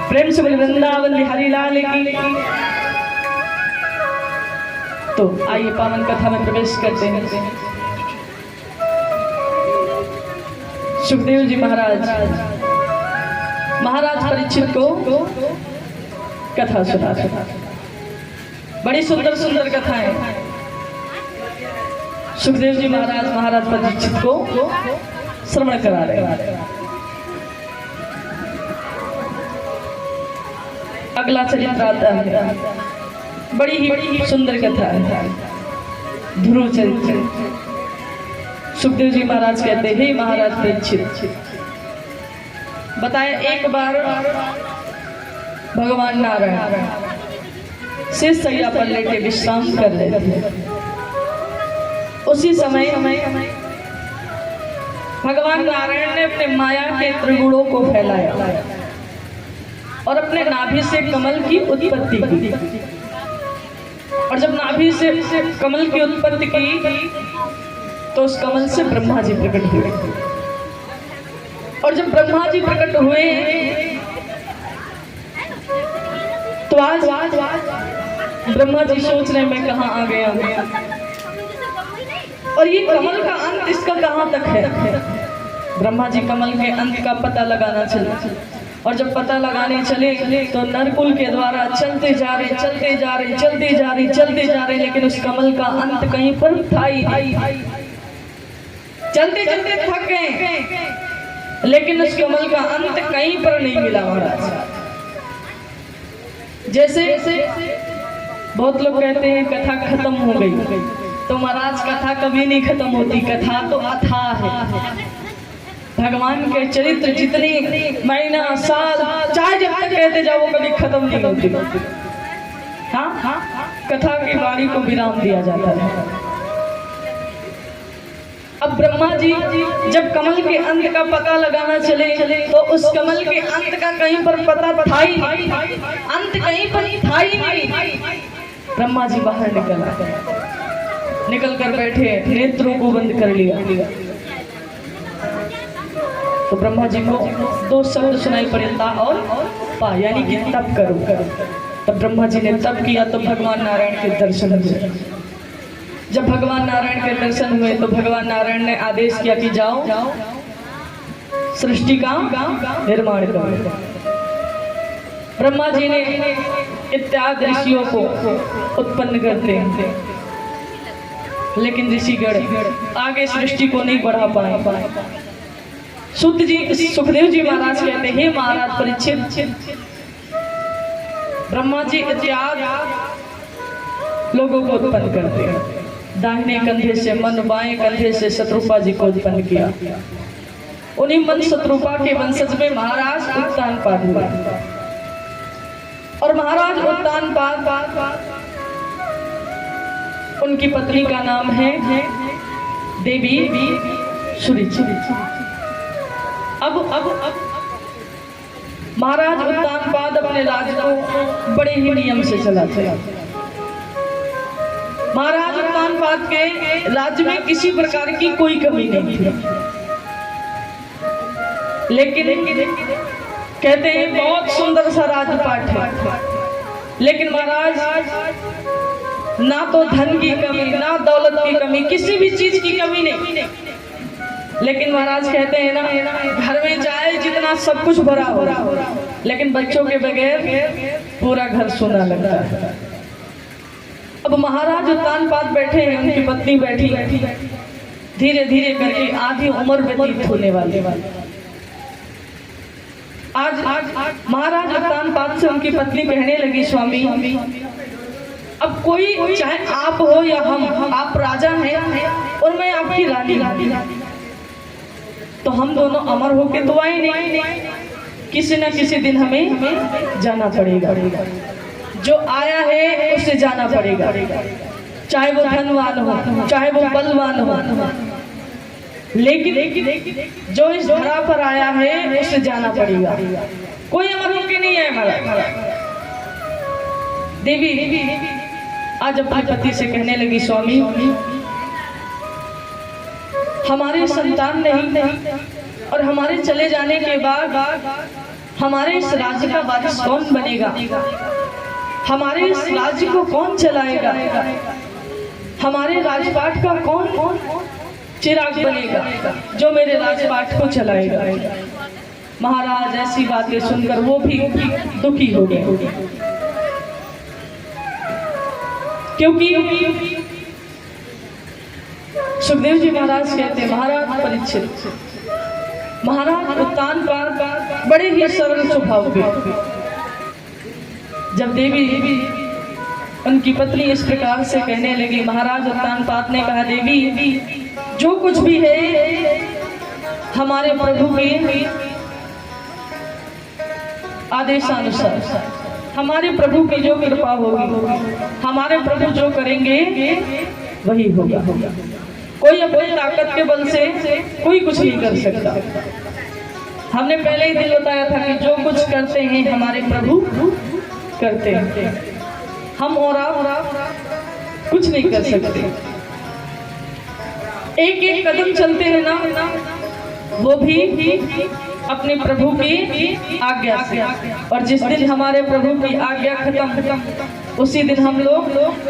प्रेम से वृंदावन बिहारी लाल की। तो आइए पावन कथा में प्रवेश करते हैं। सुखदेव जी महाराज परीक्षित को कथा सुना। बड़ी सुंदर सुंदर कथाएं सुखदेव जी महाराज परीक्षित को श्रवण करा रहे हैं। अगला चरित्र आता है, बड़ी ही सुंदर कथा है, ध्रुव चरित्र। सुखदेव जी महाराज कहते हैं, महाराज परीक्षित बताए, एक बार भगवान नारायण शेष शैया पर लेटे विश्राम कर रहे थे। उसी समय भगवान नारायण ने अपने माया के त्रिगुणों को फैलाया और अपने नाभि से कमल की उत्पत्ति की। और जब नाभि से कमल की उत्पत्ति की तो उस कमल से ब्रह्मा जी प्रकट हुए। और जब ब्रह्मा जी प्रकट हुए तो आज ब्रह्मा जी सोच रहे मैं कहाँ आ गया, और ये कमल का अंत इसका कहाँ तक है। ब्रह्मा जी कमल के अंत का पता लगाना चले, और जब पता लगाने चले तो नरकुल के द्वारा चलते जा रहे, लेकिन उस कमल का अंत कहीं पर था ही नहीं। चलते थक गए, लेकिन उस कमल का अंत कहीं पर नहीं मिला महाराज। जैसे बहुत लोग कहते हैं कथा खत्म हो गई, तो महाराज कथा कभी नहीं खत्म होती, कथा तो अथाह है। भगवान के चरित्र जितनी महीना साल चाहे जब तक कहते जाओ कभी खत्म नहीं होती। हाँ, कथा की वाणी को विराम दिया जाता है। अब ब्रह्मा जी जब कमल के अंत का पता लगाना चले तो उस कमल के अंत का कहीं पर पता था ही नहीं, अंत कहीं पर था ही नहीं। ब्रह्मा जी बाहर निकल कर बैठे, नेत्रों को बंद कर लिया। तो ब्रह्मा जी को दो शब्द सुनाई पड़े, ता और पा, यानी कि तप करो। तब ब्रह्मा जी ने तप किया तो भगवान नारायण के दर्शन हुए। जब भगवान नारायण के दर्शन हुए तो भगवान नारायण ने आदेश किया कि जाओ सृष्टि का निर्माण करो। ब्रह्मा जी ने इत्यादि ऋषियों को उत्पन्न करते हैं, लेकिन ऋषिगण आगे सृष्टि को नहीं बढ़ा पाए। सुखदेव जी महाराज कहते हैं, महाराज परीक्षित ब्रह्मा जी इत्यादि लोगों को उत्पन्न करते हैं। दाहिने कंधे से मन, बाएं कंधे से शत्रुपा जी को उत्पन्न किया। उन्हीं मन शत्रुपा के वंशज में महाराज उत्तानपाद हुआ। और महाराज उत्तानपाद उनकी पत्नी का नाम है देवी सुरुचि। अब महाराज उत्तानपाद अपने राज्य को बड़े ही नियम से चलाते। महाराज उत्तानपाद के राज्य में किसी प्रकार की कोई कमी नहीं थी, लेकिन कहते हैं बहुत सुंदर सा राजपाट है, लेकिन महाराज ना तो धन की कमी, ना दौलत की कमी, किसी भी चीज की कमी नहीं। लेकिन महाराज कहते हैं ना, घर में चाहे जितना सब कुछ भरा हो, लेकिन बच्चों के बगैर पूरा घर सोना लगता है। अब महाराज उत्तानपाद बैठे हैं, उनकी पत्नी बैठी, धीरे धीरे करके आधी उम्र व्यतीत होने वाली। आज महाराज उत्तानपाद से उनकी पत्नी कहने लगी, स्वामी अब कोई चाहे आप हो या हम, आप राजा हैं और मैं आपकी रानी, तो हम दोनों अमर होके तो आए नहीं, किसी न किसी दिन हमें जाना पड़ेगा। जो आया है उसे जाना पड़ेगा, चाहे वो धनवान हो, चाहे वो बलवान हो, लेकिन जो इस धरा पर आया है उसे जाना पड़ेगा। कोई अमर होके नहीं है हमारा। देवी आज अपने पति से कहने लगी, स्वामी हमारे संतान नहीं और हमारे चले जाने के बाद हमारे इस राज्य का वारिस कौन बनेगा, हमारे इस राज्य को कौन चलाएगा, हमारे राजपाट का कौन चिराग बनेगा जो मेरे राजपाट को चलाएगा। महाराज ऐसी बातें सुनकर वो भी दुखी हो गए, क्योंकि सुखदेव जी महाराज कहते हैं, महाराज परीक्षित, महाराज उत्तानपाद बड़े ही सरल स्वभाव के। जब देवी उनकी पत्नी इस प्रकार से कहने लगी, महाराज उत्तानपाद ने कहा, देवी जो कुछ भी है हमारे प्रभु के आदेशानुसार, हमारे प्रभु की जो कृपा होगी, हमारे प्रभु जो करेंगे वही होगा। कोई अपनी ताकत के बल से कोई कुछ नहीं कर सकता। हमने पहले ही दिल बताया था कि जो कुछ करते हैं हमारे प्रभु करते हैं, हम और आप कुछ नहीं कर सकते। एक एक कदम चलते हैं ना, वो भी अपने प्रभु की आज्ञा से। और जिस दिन हमारे प्रभु की आज्ञा खत्म, उसी दिन हम लोग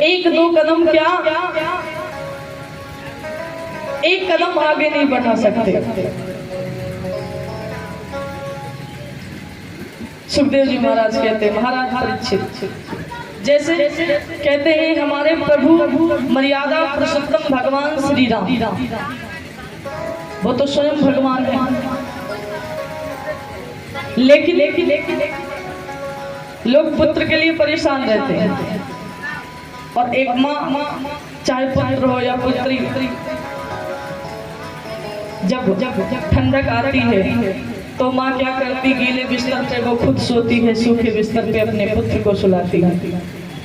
एक दो कदम क्या, एक कदम आगे नहीं बढ़ा सकते। सुखदेव जी महाराज कहते हैं, महाराज परीक्षित, जैसे कहते हैं हमारे प्रभु मर्यादा पुरुषोत्तम भगवान श्री राम, वो तो स्वयं भगवान है, लेकिन लोग पुत्र के लिए परेशान रहते हैं। और एक माँ, चाहे पुत्र हो या पुत्री, जब ठंडक आती है तो माँ क्या करती, गीले बिस्तर पे वो खुद सोती है, सूखे बिस्तर पे अपने पुत्र को सुलाती है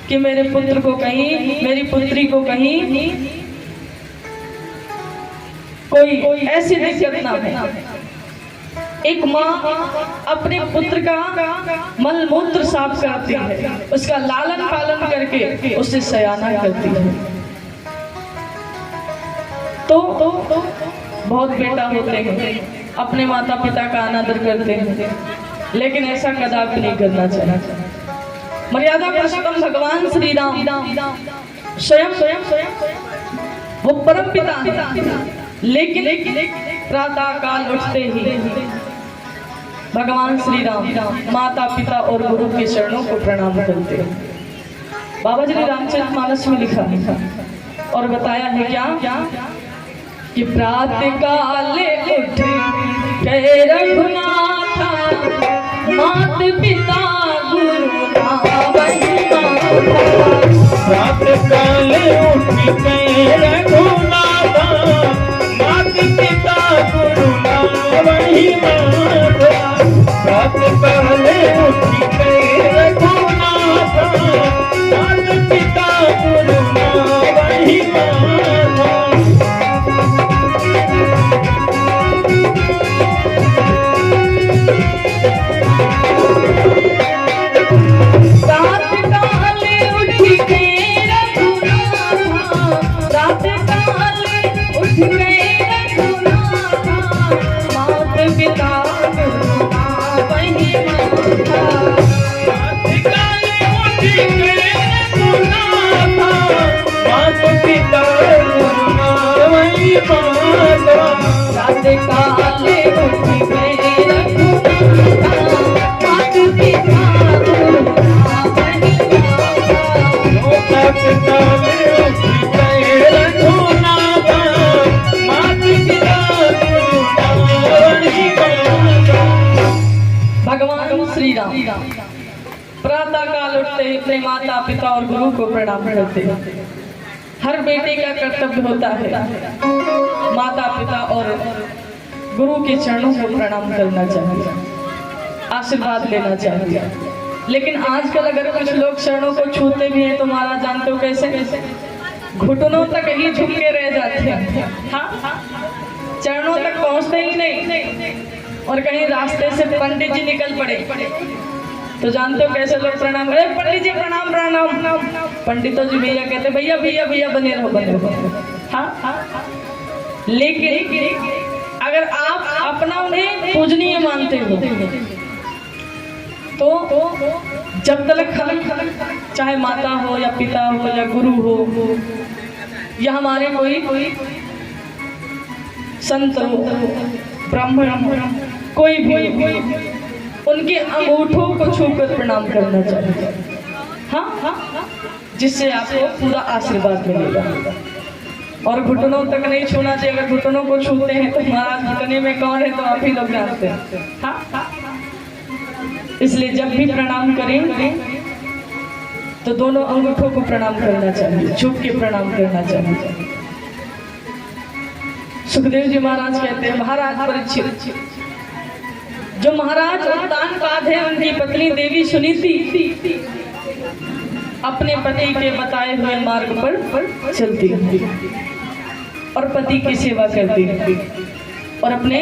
कि मेरे पुत्र को कहीं, मेरी पुत्री को कहीं कोई ऐसी दिक्कत ना हो। एक माँ अपने पुत्र का मल मूत्र साफ करती है, उसका लालन पालन करके उसे सयाना करती है। तो बहुत बेटा होते हैं, अपने माता पिता का अनादर करते हैं, लेकिन ऐसा कदापि नहीं करना चाहिए। मर्यादा पुरुषोत्तम भगवान श्री राम स्वयं वो परम पिता है, लेकिन प्रातः काल उठते ही भगवान श्री राम माता पिता और गुरु के चरणों को प्रणाम करते हैं। बाबा जी ने रामचरितमानस में लिखा और बताया है क्या कि प्रातः काले उठ के रघुनाथ, मात पिता गुरु प्रातः काले उठ के रघुनाथ, मात पिता गुरु वही माता। प्रातः काले उठ के रघुनाथ, मात पिता गुरु वही माता। भगवान श्री राम प्रातः काल उठते ही अपने माता पिता और गुरु को प्रणाम करते हैं। हर बेटे का कर्तव्य होता है माता पिता और गुरु के चरणों को प्रणाम करना चाहिए, आशीर्वाद लेना चाहिए। लेकिन आजकल अगर कुछ लोग चरणों को छूते भी हैं तो महाराज जानते हो कैसे, घुटनों तक ही झुक के रह जाते हैं। हाँ, चरणों तक पहुंचते ही नहीं। और कहीं रास्ते से पंडित जी निकल पड़े तो जानते हो कैसे लोग प्रणाम, अरे पंडित जी प्रणाम प्रणाम। पंडितों जी भैया कहते भैया भैया भैया बने रहो। हाँ, लेकिन अगर आप अपना उन्हें पूजनीय मानते हो तो जब तक हम चाहे माता हो या पिता हो या गुरु हो या हमारे कोई संत हो, ब्राह्मण हो, कोई भी उनके अंगूठों को छूकर प्रणाम करना चाहिए। हाँ, जिससे आपको पूरा आशीर्वाद मिलेगा। और घुटनों तक नहीं छूना चाहिए। अगर घुटनों को छूते हैं तो महाराज घुटने में कौन है तो आप ही लोग जानते हैं। हाँ, इसलिए जब भी प्रणाम करें तो दोनों अंगूठों को प्रणाम करना चाहिए, झुक के प्रणाम करना चाहिए। सुखदेव जी महाराज कहते हैं, महाराज परीक्षित, जो महाराज उद्दान पाद है उनकी पत्नी देवी सुनीति अपने पति के बताए हुए मार्ग पर चलती है और पति की सेवा करती है और अपने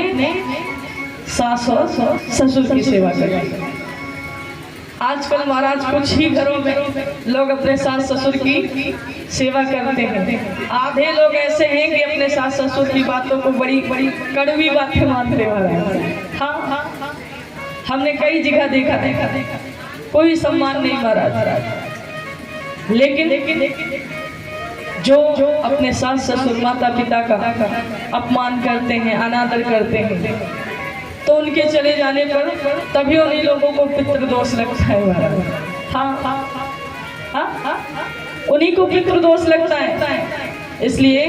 सास और ससुर की सेवा करती है। आजकल महाराज कुछ ही घरों में लोग अपने सास ससुर की सेवा करते हैं। आधे लोग ऐसे हैं कि अपने सास ससुर की बातों को बड़ी बड़ी कड़वी बातें मानते हैं। हाँ, हमने कई जगह देखा कोई सम्मान नहीं महाराज। लेकिन जो अपने सास ससुर माता पिता का अपमान करते हैं, अनादर करते हैं, तो उनके चले जाने पर तभी उन्हीं लोगों को पितृदोष लगता है। हाँ, उन्हीं को पितृदोष लगता है। इसलिए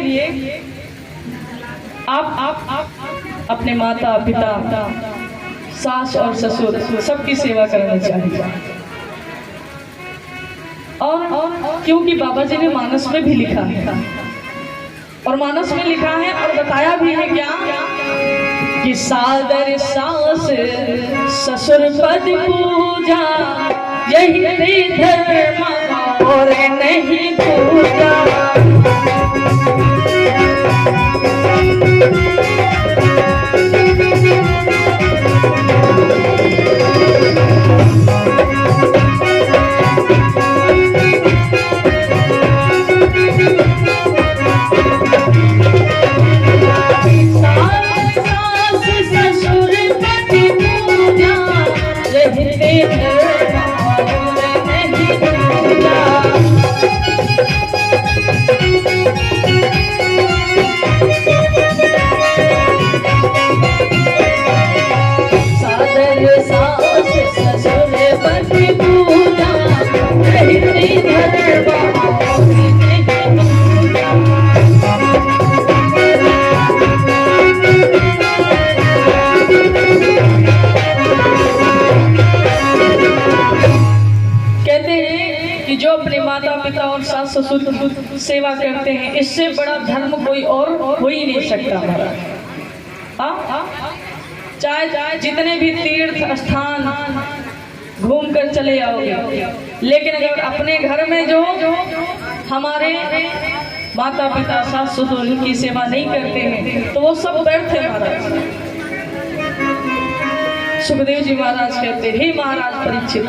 आप अपने माता पिता, सास और ससुर सबकी सेवा करनी चाहिए। और क्योंकि बाबा जी ने मानस में भी लिखा है, और मानस में लिखा है और बताया भी है क्या कि सादर सास ससुर पद पूजा, यही धर्म और नहीं पूजा। ससुर सेवा करते हैं, इससे बड़ा धर्म कोई और हो ही नहीं सकता महाराज। चाहे जितने भी तीर्थ स्थान घूम कर चले आओगे, लेकिन अगर अपने घर में जो हमारे माता पिता सास ससुर की सेवा नहीं करते हैं तो वो सब व्यर्थ है महाराज। सुखदेव जी महाराज कहते हैं, हे महाराज परीक्षित,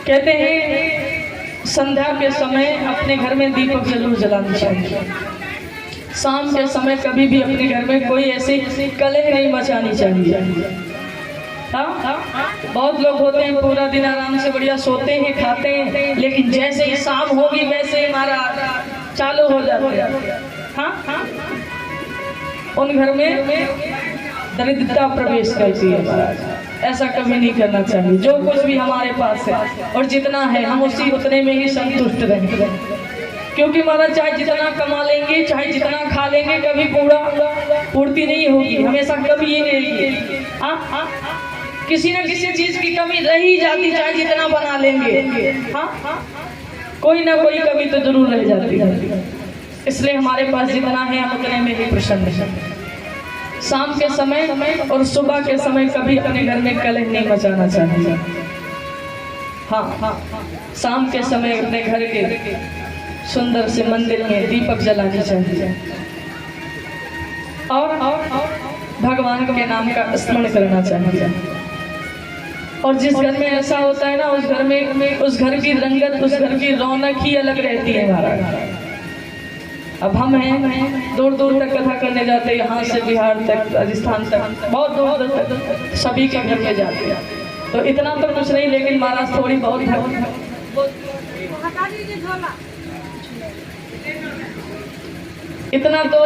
कहते हैं संध्या के समय अपने घर में दीपक जरूर जलाना चाहिए। शाम के समय कभी भी अपने घर में कोई ऐसी कलह नहीं मचानी चाहिए। बहुत लोग होते हैं पूरा दिन आराम से बढ़िया सोते हैं, खाते हैं, लेकिन जैसे ही शाम होगी वैसे ही हमारा चालू हो जाते हैं। उन घर में दरिद्रता प्रवेश करती है महाराज। ऐसा कभी नहीं करना चाहिए। जो कुछ भी हमारे पास है और जितना है हम उतने में ही संतुष्ट रहेंगे, क्योंकि महाराज चाहे जितना कमा लेंगे, चाहे जितना खा लेंगे, कभी पूर्ति नहीं होगी, हमेशा कभी ये रहेगी। किसी न किसी चीज की कमी रह ही जाती, चाहे जितना बना लेंगे। कोई ना कोई कमी तो जरूर रह जाती है। इसलिए हमारे पास जितना है हम उतने में ही प्रसन्न हैं। शाम के समय और सुबह के समय कभी अपने घर में कलह नहीं मचाना चाहिए। हाँ, शाम के समय अपने घर के सुंदर से मंदिर में दीपक जलानी चाहिए और भगवान के नाम का स्मरण करना चाहिए। और जिस घर में ऐसा होता है ना, उस घर की रंगत, उस घर की रौनक ही अलग रहती है महाराज। अब हम हैं दूर दूर तक कथा करने जाते, यहाँ से बिहार तक, राजस्थान तक, बहुत दूर दूर तक सभी के घर में जाते हैं। तो इतना तो कुछ नहीं, लेकिन महाराज थोड़ी बहुत इतना तो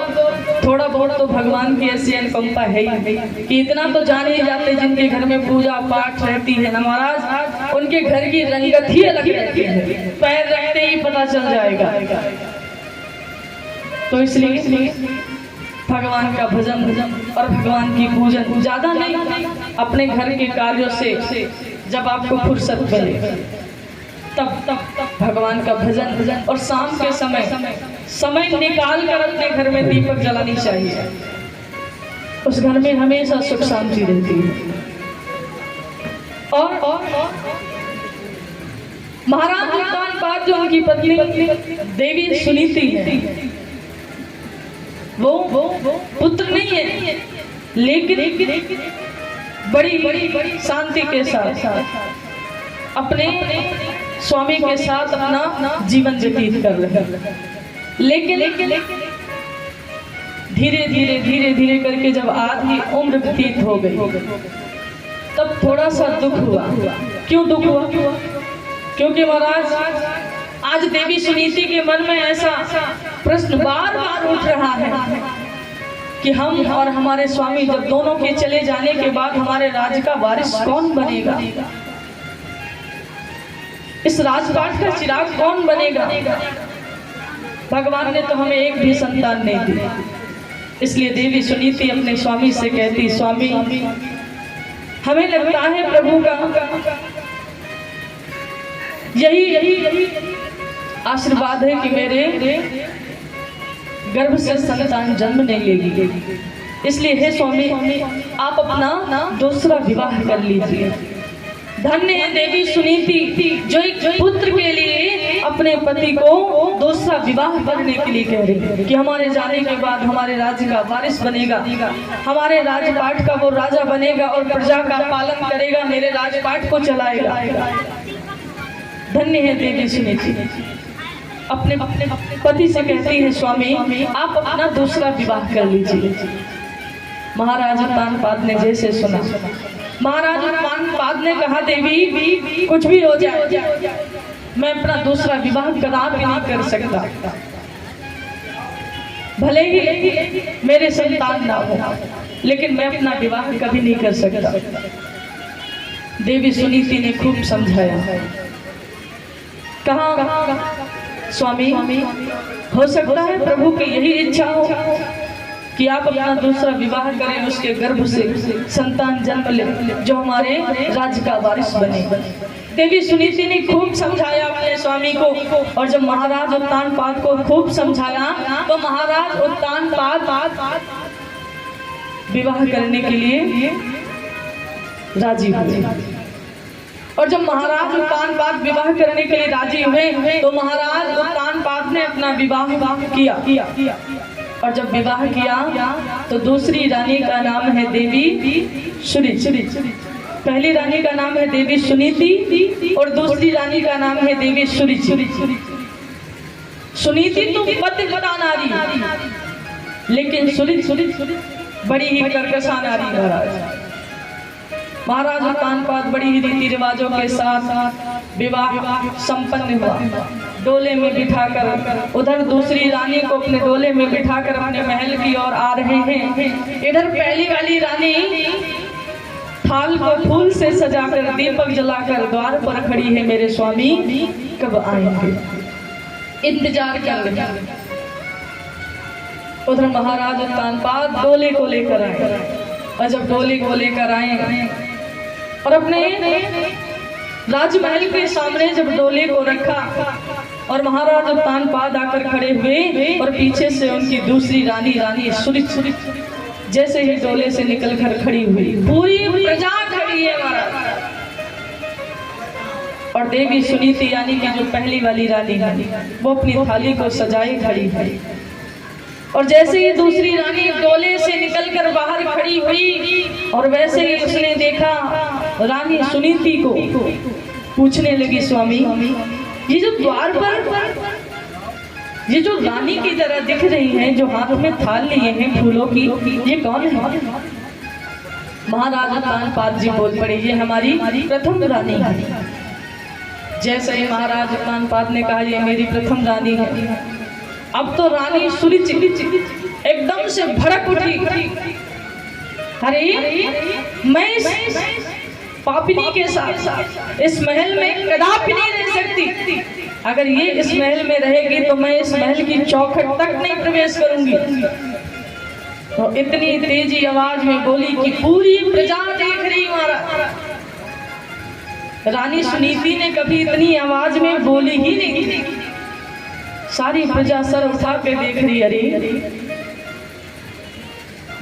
थोड़ा बहुत तो भगवान की ऐसी अनुकंपा है ही कि इतना तो जान ही जाते, जिनके घर में पूजा पाठ रहती है ना महाराज, उनके घर की रंगत ही अलग रहती है, पैर रखते ही पता चल जाएगा। तो इसलिए भगवान का भजन और भगवान की पूजन ज्यादा नहीं, अपने घर के कार्यों से जब आपको फुर्सत मिले तब भगवान का भजन, और शाम के समय निकाल कर अपने घर में दीपक जलानी चाहिए। उस घर में हमेशा सुख शांति रहती है। और महाराज उत्तानपाद जो उनकी पत्नी देवी सुनीति है, वो पुत्र नहीं है, लेकिन बड़ी शांति के साथ अपने स्वामी के साथ अपना जीवन व्यतीत कर रहे हैं। लेकिन धीरे धीरे करके जब आधी उम्र व्यतीत हो गई, तब थोड़ा सा दुख हुआ। क्यों दुख हुआ? क्योंकि महाराज आज देवी सुनीति के मन में ऐसा प्रश्न बार बार उठ रहा है कि हम और हमारे स्वामी जब दोनों के चले जाने के बाद हमारे राज्य का वारिस कौन बनेगा, इस राजपाट का चिराग कौन बनेगा। भगवान ने तो हमें एक भी संतान नहीं दी। इसलिए देवी सुनीति अपने स्वामी से कहती, स्वामी हमें लगता है प्रभु का यही आशीर्वाद है कि मेरे गर्भ से संतान जन्म नहीं लेगी। इसलिए हे स्वामी आप अपना दूसरा विवाह कर लीजिए। धन्य है देवी सुनीति जो एक पुत्र के लिए अपने पति को दूसरा विवाह करने के लिए कह रही है कि हमारे जाने के बाद हमारे राज्य का वारिस बनेगा, हमारे राजपाट का वो राजा बनेगा और प्रजा का पालन करेगा, मेरे राजपाट को चलाएगा। धन्य है देवी सुनीति। अपने पति से कहती है स्वामी आप अपना दूसरा विवाह कर लीजिए। महाराज उत्तानपाद ने जैसे सुना, महाराज उत्तानपाद ने कहा देवी कुछ भी हो जाए मैं अपना दूसरा विवाह कदापि नहीं कर सकता, भले ही मेरे संतान ना हो, लेकिन मैं अपना विवाह कभी नहीं कर सकता। देवी सुनीति ने खूब समझाया, कहा स्वामी हो सकता है प्रभु की यही इच्छा हो कि आप अपना दूसरा विवाह करें, उसके गर्भ से संतान जन्म ले जो हमारे राज्य का वारिस बने। देवी सुनीति ने खूब समझाया अपने स्वामी को, और जब महाराज उत्तानपाद को खूब समझाया तो महाराज उत्तानपाद विवाह करने के लिए राजी हुए। और जब महाराज उत्तानपाद विवाह करने के लिए राजी हुए तो महाराज उत्तानपाद ने अपना विवाह किया। और जब विवाह किया तो दूसरी रानी का नाम है देवी सुनीति। पहली रानी का नाम है देवी सुनीति और दूसरी रानी का नाम है देवी सुनीति। सुनीति तो पतिव्रता नारी, लेकिन सुनीति बड़ी ही कर्कशा नारी। महाराज उत्तानपाद बड़ी ही रीति रिवाजों के साथ विवाह संपन्न हुआ। डोले में बिठाकर, उधर दूसरी रानी को अपने डोले में बिठाकर अपने महल की ओर आ रहे हैं। इधर पहली वाली रानी थाल को फूल से सजाकर दीपक जलाकर द्वार पर खड़ी है, मेरे स्वामी कब आएंगे, इंतजार कर रहे हैं। उधर महाराज उत्तानपाद डोले को लेकर आए, और जब डोले को लेकर आए और अपने राजमहल के सामने जब डोले को रखा और महाराज उत्तानपाद आकर खड़े हुए और पीछे से उनकी दूसरी रानी सुनीति जैसे ही डोले से निकलकर खड़ी हुई, पूरी प्रजा खड़ी है महाराज। और देवी सुनीति यानी कि जो पहली वाली रानी वो अपनी थाली को सजाए खड़ी है। और जैसे ही दूसरी रानी डोले से निकलकर बाहर खड़ी हुई और वैसे ही उसने देखा रानी सुनीति को, पूछने लगी स्वामी ये जो द्वार पर ये जो रानी की तरह दिख रही हैं, जो हाथ में थाल लिए हैं फूलों की, ये कौन है? महाराज उत्तानपाद जी बोल पड़े, ये हमारी प्रथम रानी है। जैसे ही महाराज उत्तानपाद ने कहा ये मेरी प्रथम रानी है, अब तो रानी सुरुचि एकदम से भड़क उठी। अरे मैं इस पापिनी के साथ इस महल में कदापि नहीं रह सकती। अगर ये इस महल में रहेगी तो मैं इस महल की चौखट तक नहीं प्रवेश करूंगी। तो इतनी तेजी आवाज में बोली कि पूरी प्रजा देख रही। महाराज रानी सुनीति ने कभी इतनी आवाज में बोली ही नहीं। सारी प्रजा सर उठा के देख रही। अरे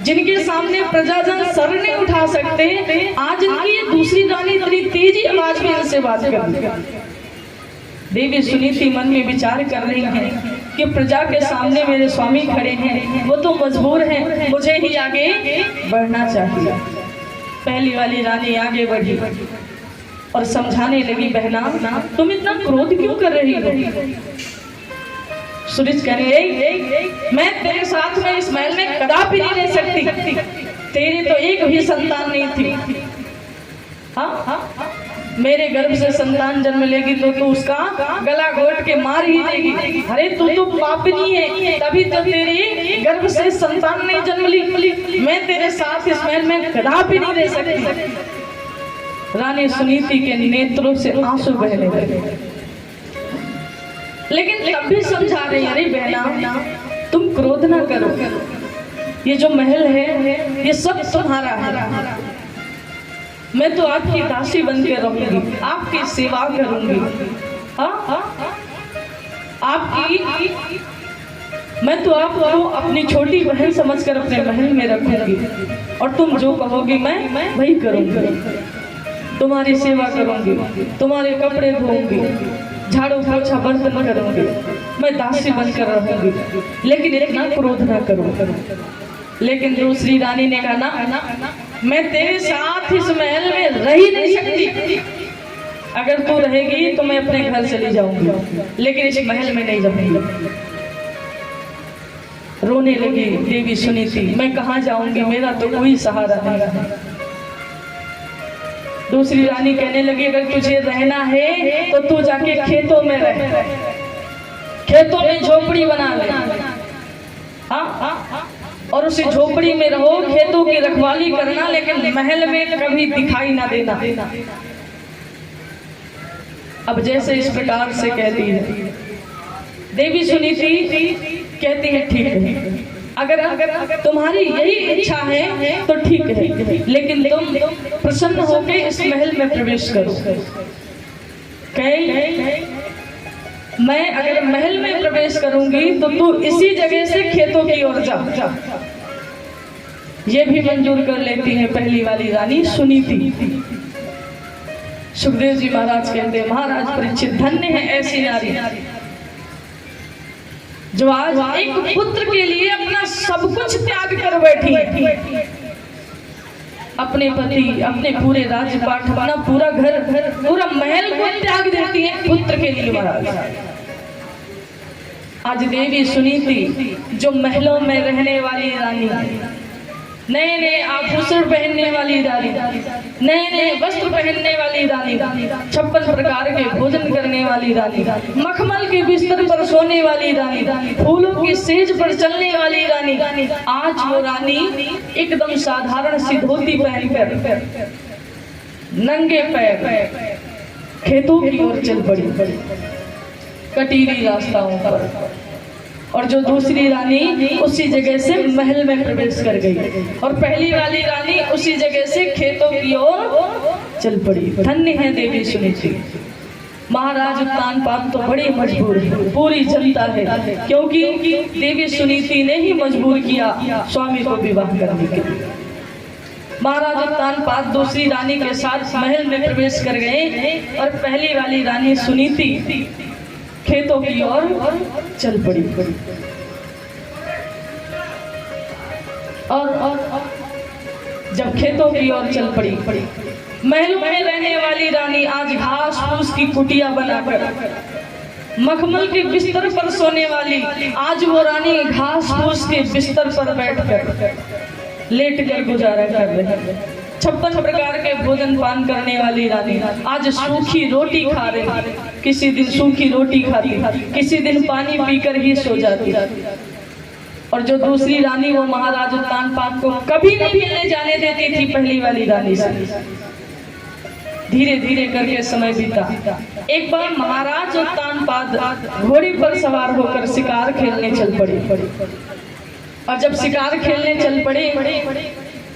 जिनके सामने प्रजाजन सर नहीं उठा सकते, आज इनकी दूसरी रानी इतनी तेजी आवाज में इनसे बात कर रही है। देवी सुनीति मन में विचार कर रही हैं कि प्रजा के सामने मेरे स्वामी खड़े हैं, वो तो मजबूर हैं, मुझे ही आगे बढ़ना चाहिए। पहली वाली रानी आगे बढ़ी और समझाने लगी, बहना तुम इतना क्रोध क्यों कर रही हो? सूरज कह रही, मैं तेरे साथ में इस महल में कदापि नहीं रह सकती। तेरी तो एक भी संतान नहीं थी। हाँ, मेरे गर्भ से संतान जन्म लेगी तो तू उसका गला घोट के मार ही देगी। अरे तू तो पापनी है, तभी तो तेरी गर्भ से संतान नहीं जन्म ली। मैं तेरे साथ इस महल में कदापि नहीं रह सकती। रानी सुनीति के नेत्रों से आंसू बहने लगे, लेकिन तब भी समझा रही, अरे बहना तुम क्रोध ना करो, ये जो महल है ये सब तुम्हारा है। मैं तो आपकी दासी बन के रहूंगी, आपकी सेवा करूंगी। आपकी मैं तो आपको अपनी छोटी बहन समझकर अपने महल में रखूंगी और तुम जो कहोगी मैं वही करूंगी। तुम्हारी सेवा करूंगी, तुम्हारे कपड़े धोऊंगी, झाड़ू पोछा बर्तन करूंगी, मैं दासी बनकर रहूंगी, लेकिन इतना क्रोध ना करो। लेकिन दूसरी रानी ने कहा ना, मैं तेरे साथ इस महल में रह ही नहीं सकती। अगर तू रहेगी तो मैं अपने घर चली जाऊंगी, लेकिन इस महल में नहीं रहूंगी। रोने लगी देवी सुनीति, मैं कहाँ जाऊंगी, मेरा तो कोई सहारा नहीं है। दूसरी रानी कहने लगी, अगर तुझे रहना है तो तू जाके खेतों में रह, खेतों में झोपड़ी बना ले। हाँ, और उसी झोपड़ी में रहो, खेतों की रखवाली करना, लेकिन महल में कभी दिखाई ना देना। अब जैसे इस प्रकार से कहती है देवी सुनीति, कहती है ठीक है, अगर तुम्हारी यही इच्छा है तो ठीक है, लेकिन तुम प्रसन्न होकर इस महल में प्रवेश करो। मैं अगर महल में प्रवेश करूंगी तो तू इसी जगह से खेतों की ओर जा। ये भी मंजूर कर लेती है पहली वाली रानी सुनीति। सुखदेव जी महाराज कहते हैं, महाराज परीक्षित धन्य है ऐसी नारी जो आज एक पुत्र के लिए अपना सब कुछ त्याग कर बैठी है। अपने पति, अपने पूरे राजपाट, अपना पूरा घर, पूरा महल को त्याग देती है पुत्र के लिए। महाराज आज देवी सुनीति जो महलों में रहने वाली रानी, नए नए आभूषण पहनने वाली रानी, नए नए वस्त्र पहनने वाली रानी, 56 प्रकार के भोजन करने वाली रानी, मखमल के बिस्तर पर सोने वाली रानी, फूलों की सेज पर चलने वाली रानी, आज वो रानी एकदम साधारण सी धोती पहनकर नंगे पैर खेतों की ओर चल पड़ी, कटीली रास्ताओं पर। और जो दूसरी रानी उसी जगह से महल में प्रवेश कर गई और पहली वाली रानी उसी जगह से खेतों की ओर चल पड़ी। धन्य है देवी सुनीति। महाराज उत्तानपाद तो बड़े मजबूर है, पूरी जनता है, क्योंकि देवी सुनीति ने ही मजबूर किया स्वामी को विवाह करने के लिए। महाराज उत्तानपाद दूसरी रानी के साथ महल में प्रवेश कर गए और पहली वाली रानी सुनीति खेतों की ओर चल पड़ी। और जब खेतों की ओर चल पड़ी, महलों में रहने वाली रानी आज घास फूस की कुटिया बनाकर मखमल के बिस्तर पर सोने वाली, आज वो रानी घास फूस के बिस्तर पर बैठकर लेट कर गुजारा कर रही। 56 प्रकार के भोजन पान करने वाली रानी आज सूखी रोटी खा रही। किसी दिन सूखी रोटी खाती, किसी दिन पानी पीकर ही सो जाती। और जो दूसरी रानी वो महाराज उत्तानपाद को कभी नहीं मिलने जाने देती थी पहली वाली रानी से। धीरे धीरे करके समय बीता। एक बार महाराज उत्तानपाद घोड़े पर सवार होकर शिकार खेलने चल पड़े। और जब शिकार खेलने चल पड़े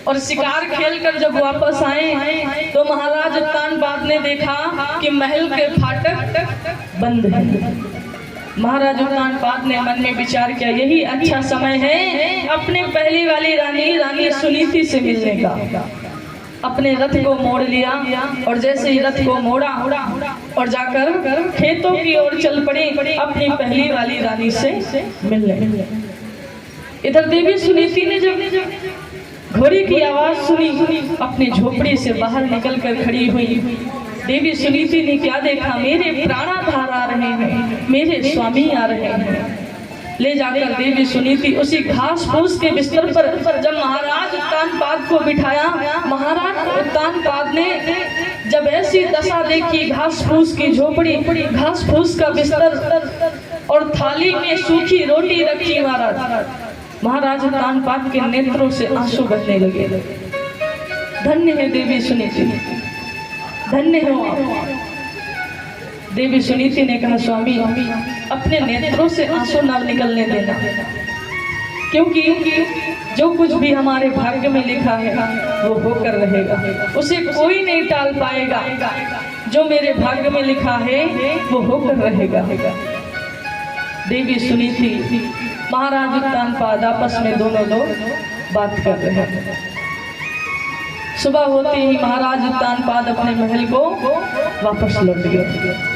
और शिकार खेलकर जब वापस आए तो महाराज उत्तानपाद ने देखा कि महल के फाटक बंद है। महाराज उत्तानपाद ने मन में विचार किया, यही अच्छा समय है अपने पहली वाली रानी सुनीति से मिलने का। अपने रथ को मोड़ लिया और जैसे ही रथ को मोड़ा और जाकर खेतों की ओर चल पड़े अपनी पहली वाली रानी से मिलने। इधर देवी सुनीति ने जब घोड़े की आवाज सुनी, अपनी झोपड़ी से बाहर निकलकर खड़ी हुई। देवी सुनीति ने क्या देखा, मेरे प्राणाधार आ रहे हैं, मेरे स्वामी आ रहे हैं। ले जाकर देवी सुनीति उसी घास फूस के बिस्तर पर जब महाराज उत्तानपाद को बिठाया, महाराज उत्तानपाद ने जब ऐसी दशा देखी, घास फूस की झोपड़ी, घास फूस का बिस्तर और थाली में सूखी रोटी रखी, महाराज उत्तानपाद के नेत्रों से आंसू बहने लगे। धन्य है देवी सुनीति, धन्य हो आप। देवी सुनीति ने कहा, स्वामी अपने नेत्रों से आंसू न निकलने देना, क्योंकि जो कुछ भी हमारे भाग्य में लिखा है वो होकर रहेगा, उसे कोई नहीं टाल पाएगा। जो मेरे भाग्य में लिखा है वो होकर रहेगा। देवी सुनीति महाराज उत्तानपाद आपस में दोनों लोग बात कर रहे हैं। सुबह होते ही महाराज उत्तानपाद अपने महल को वापस लौट गए।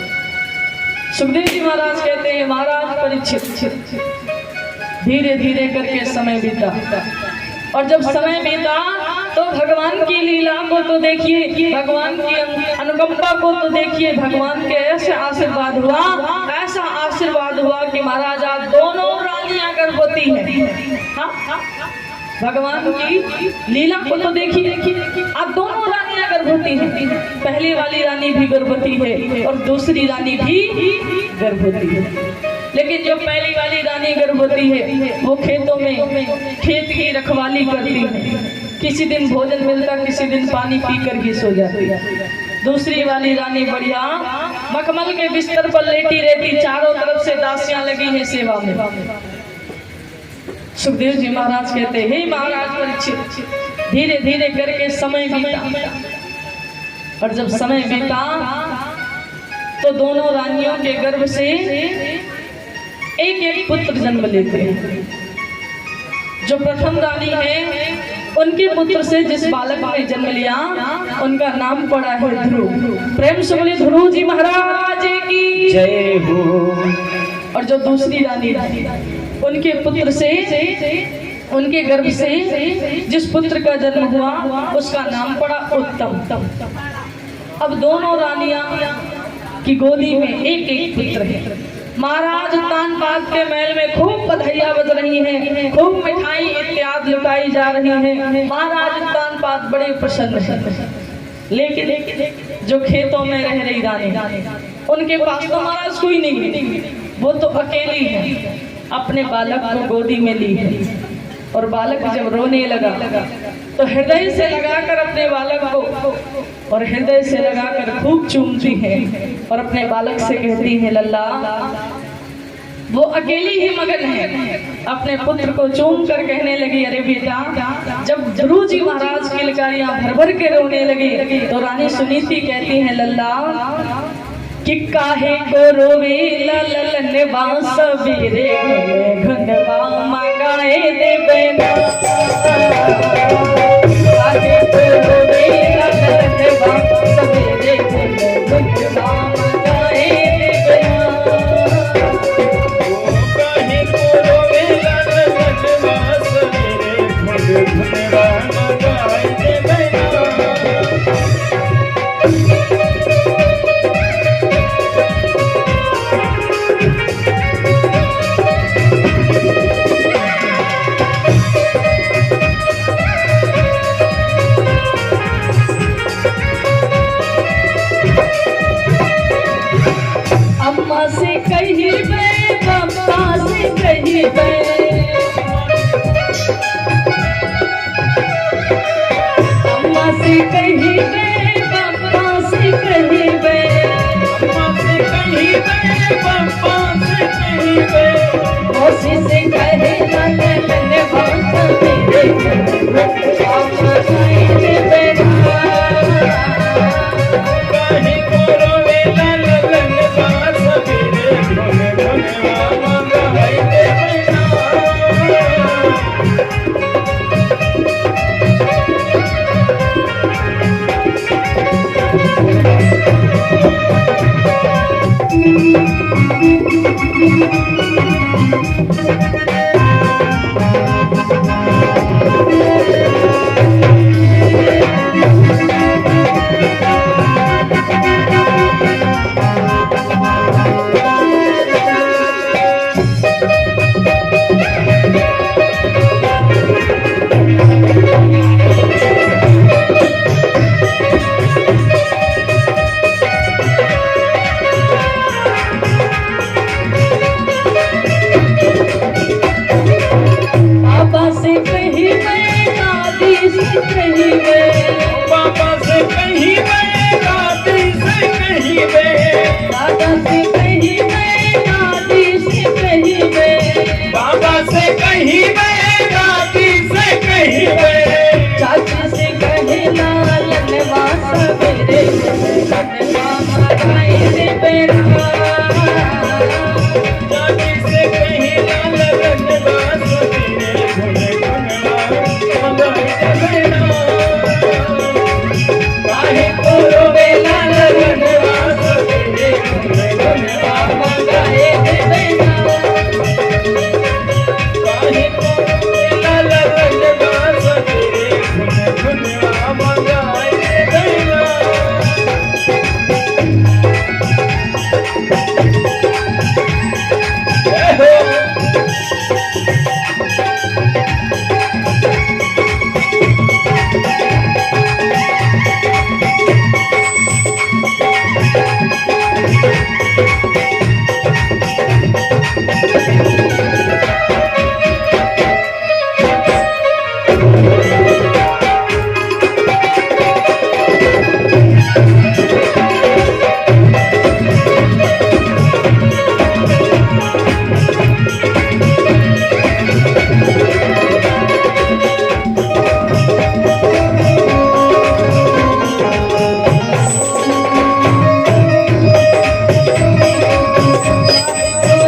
सुखदेव जी महाराज कहते हैं, महाराज परीक्षित धीरे धीरे करके समय बीता। और जब समय बीता तो भगवान की लीला को तो देखिए, भगवान की अनुकंपा को तो देखिए। भगवान के ऐसे आशीर्वाद हुआ, ऐसा आशीर्वाद हुआ कि महाराज आज दोनों रानियां गर्भवती हैं। भगवान की लीला को तो देखिए, अब दोनों रानियां गर्भवती हैं। पहली वाली रानी भी गर्भवती है और दूसरी रानी भी गर्भवती है। लेकिन जो पहली वाली रानी गर्भवती है वो खेतों में खेत की रखवाली करती है। किसी दिन भोजन मिलता, किसी दिन पानी पीकर ही सो जाती है। दूसरी वाली रानी बढ़िया मखमल के बिस्तर पर लेटी रहती, चारों तरफ से दासियां लगी हैं सेवा में। सुखदेव जी महाराज कहते हैं, हे महाराज परीक्षित धीरे धीरे करके समय बीता। और जब समय बीता तो दोनों रानियों के गर्भ से एक एक पुत्र जन्म लेते हैं। जो प्रथम रानी है उनके पुत्र से जिस बालक ने जन्म लिया उनका नाम पड़ा है ध्रुव। प्रेम से बोले ध्रुव जी महाराज की जय हो। और जो दूसरी रानी उनके पुत्र से, उनके गर्भ से जिस पुत्र का जन्म हुआ उसका नाम पड़ा उत्तम। अब दोनों रानियां की गोदी में एक एक पुत्र है। महाराज उत्तानपाद के महल में खूब बधाइयां बज रही हैं, खूब मिठाई इत्यादि लुटाई जा रही हैं। महाराज उत्तानपाद बड़े प्रसन्न हैं। लेकिन जो खेतों में रह रही रानी, उनके पास तो महाराज कोई नहीं है, वो तो अकेली है। अपने बालक को गोदी में ली है और बालक जब रोने लगा तो हृदय से लगाकर अपने बालक को और हृदय से लगाकर खूब चूमती है और अपने बालक से कहती है, लल्ला। वो अकेली ही मगन है, अपने पुत्र को चूम कर कहने लगी, अरे बेटा। जब ध्रुव जी महाराज की लकारियां भर भर के रोने लगी तो रानी सुनीति कहती है, लल्ला कि काहे को रोवे ललनवा सबेरे घनवा मंगाए दे बेना। काहे को रोवे ललनवा सबेरे घनवा मंगाए दे बेना। काहे को रोवे ललनवा सबेरे घनवा मंगाए दे बेना। से कहीं बे, पापा से कहीं बे, अम्मा से कहीं बे, पापा से कहीं बे, मौसी से कहीं ललन बास मेरे पापा जाए बेटा कहीं को रोवेला ललन बास मेरे धुन धुनवा मंगाई दे बेटा। पापा से कहीं बे, दादी से कहीं बे, पापा से कहीं बे, दादी से कहीं बे, दादा से कहीं बे, दादी से कहीं बे, बाबा से कहीं बे, दादी से कहीं बे, चाची से कहीं लालन वास मेरे मामा गाए रे बेटा दादी से कहीं ललन बास मेरे धुन धुनवा मंगाई दे बेटा। काहे को रोवेला ललन वास मेरे धुनवा मंगाए रे बेटा काहे को रोवेला ललन बास मेरे धुन धुनवा मंगाई दे बेटा।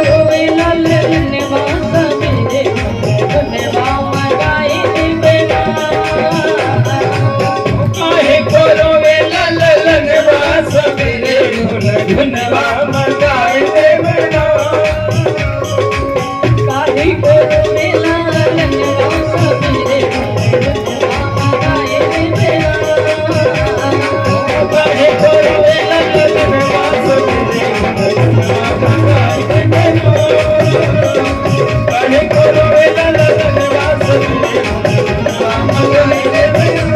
रोवेला ललन वास मेरे धुनवा मंगाए रे बेटा काहे को रोवेला ललन बास मेरे धुन धुनवा मंगाई दे बेटा। काहे को रोवेला ललन वास मेरे धुनवा मंगाए रे बेटा काहे को रोवेला ललन बास मेरे धुन धुनवा मंगाई दे बेटा। काहे को रोवेला ललन बास मेरे धुन धुनवा मंगाई दे बेटा।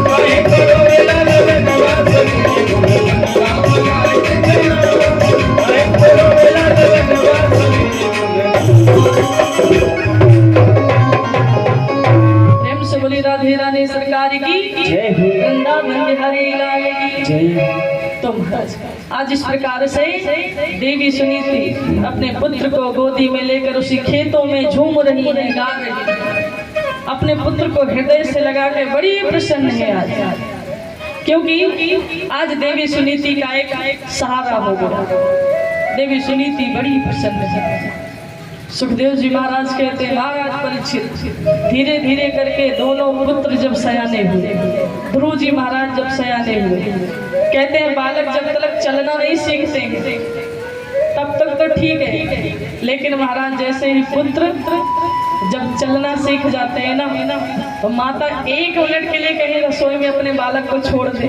काहे को रोवेला ललन बास मेरे धुन धुनवा मंगाई दे बेटा। काहे को रोवेला ललन बास मेरे प्रेम से बोली राधे रानी सरकार की जय हो। वृंदावन बिहारी लाल की जय तो महाराज आज इस प्रकार से देवी सुनीति अपने पुत्र को गोदी में लेकर उसी खेतों में झूम रही है, गा रही है। अपने पुत्र को हृदय से लगा के बड़ी प्रसन्न है आज, क्योंकि आज देवी सुनीति का एक सहारा हो गया। देवी सुनीति बड़ी प्रसन्न है। सुखदेव जी महाराज कहते हैं, महाराज परीक्षित धीरे धीरे करके दोनों पुत्र जब सयाने हुए, ध्रुव जी महाराज जब सयाने हुए, कहते हैं बालक जब तक चलना नहीं सीखते तब तक तो ठीक है, लेकिन महाराज जैसे ही पुत्र जब चलना सीख जाते हैं ना, तो माता एक मिनट के लिए कहीं रसोई में अपने बालक को छोड़ दे,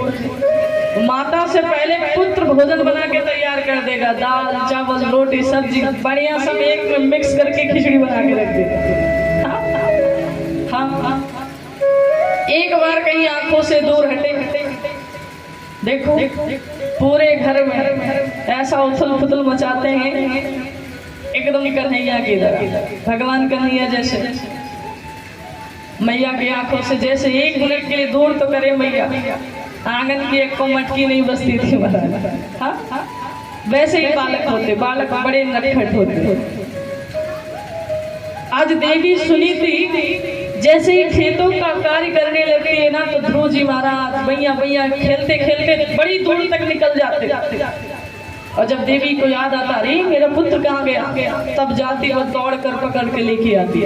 माता से पहले पुत्र भोजन बना के तैयार कर देगा। दाल चावल रोटी सब्जी बढ़िया सब एक में मिक्स करके खिचड़ी बना के रख देगा। हाँ हाँ, एक बार कहीं आंखों से दूर हटे, देखो पूरे घर में ऐसा उथल पुथल मचाते हैं, एकदम कन्हैया की तरह, भगवान कन्हैया जैसे। मैया की आंखों से जैसे 1 मिनट के लिए दूर तो करे मैया, आंगन की एक को मटकी नहीं बसती थी महाराज। हाँ, वैसे ही बालक होते, बालक बड़े नटखट होते। आज देवी सुनीति जैसे ही खेतों का कार्य करने लगती है ना, तो ध्रुव जी महाराज भैया भैया खेलते खेलते बड़ी दूर तक निकल जाते। और जब देवी को याद आता, अरे मेरा पुत्र कहाँ गया, तब जाती वो दौड़ कर पकड़ के लेके आती।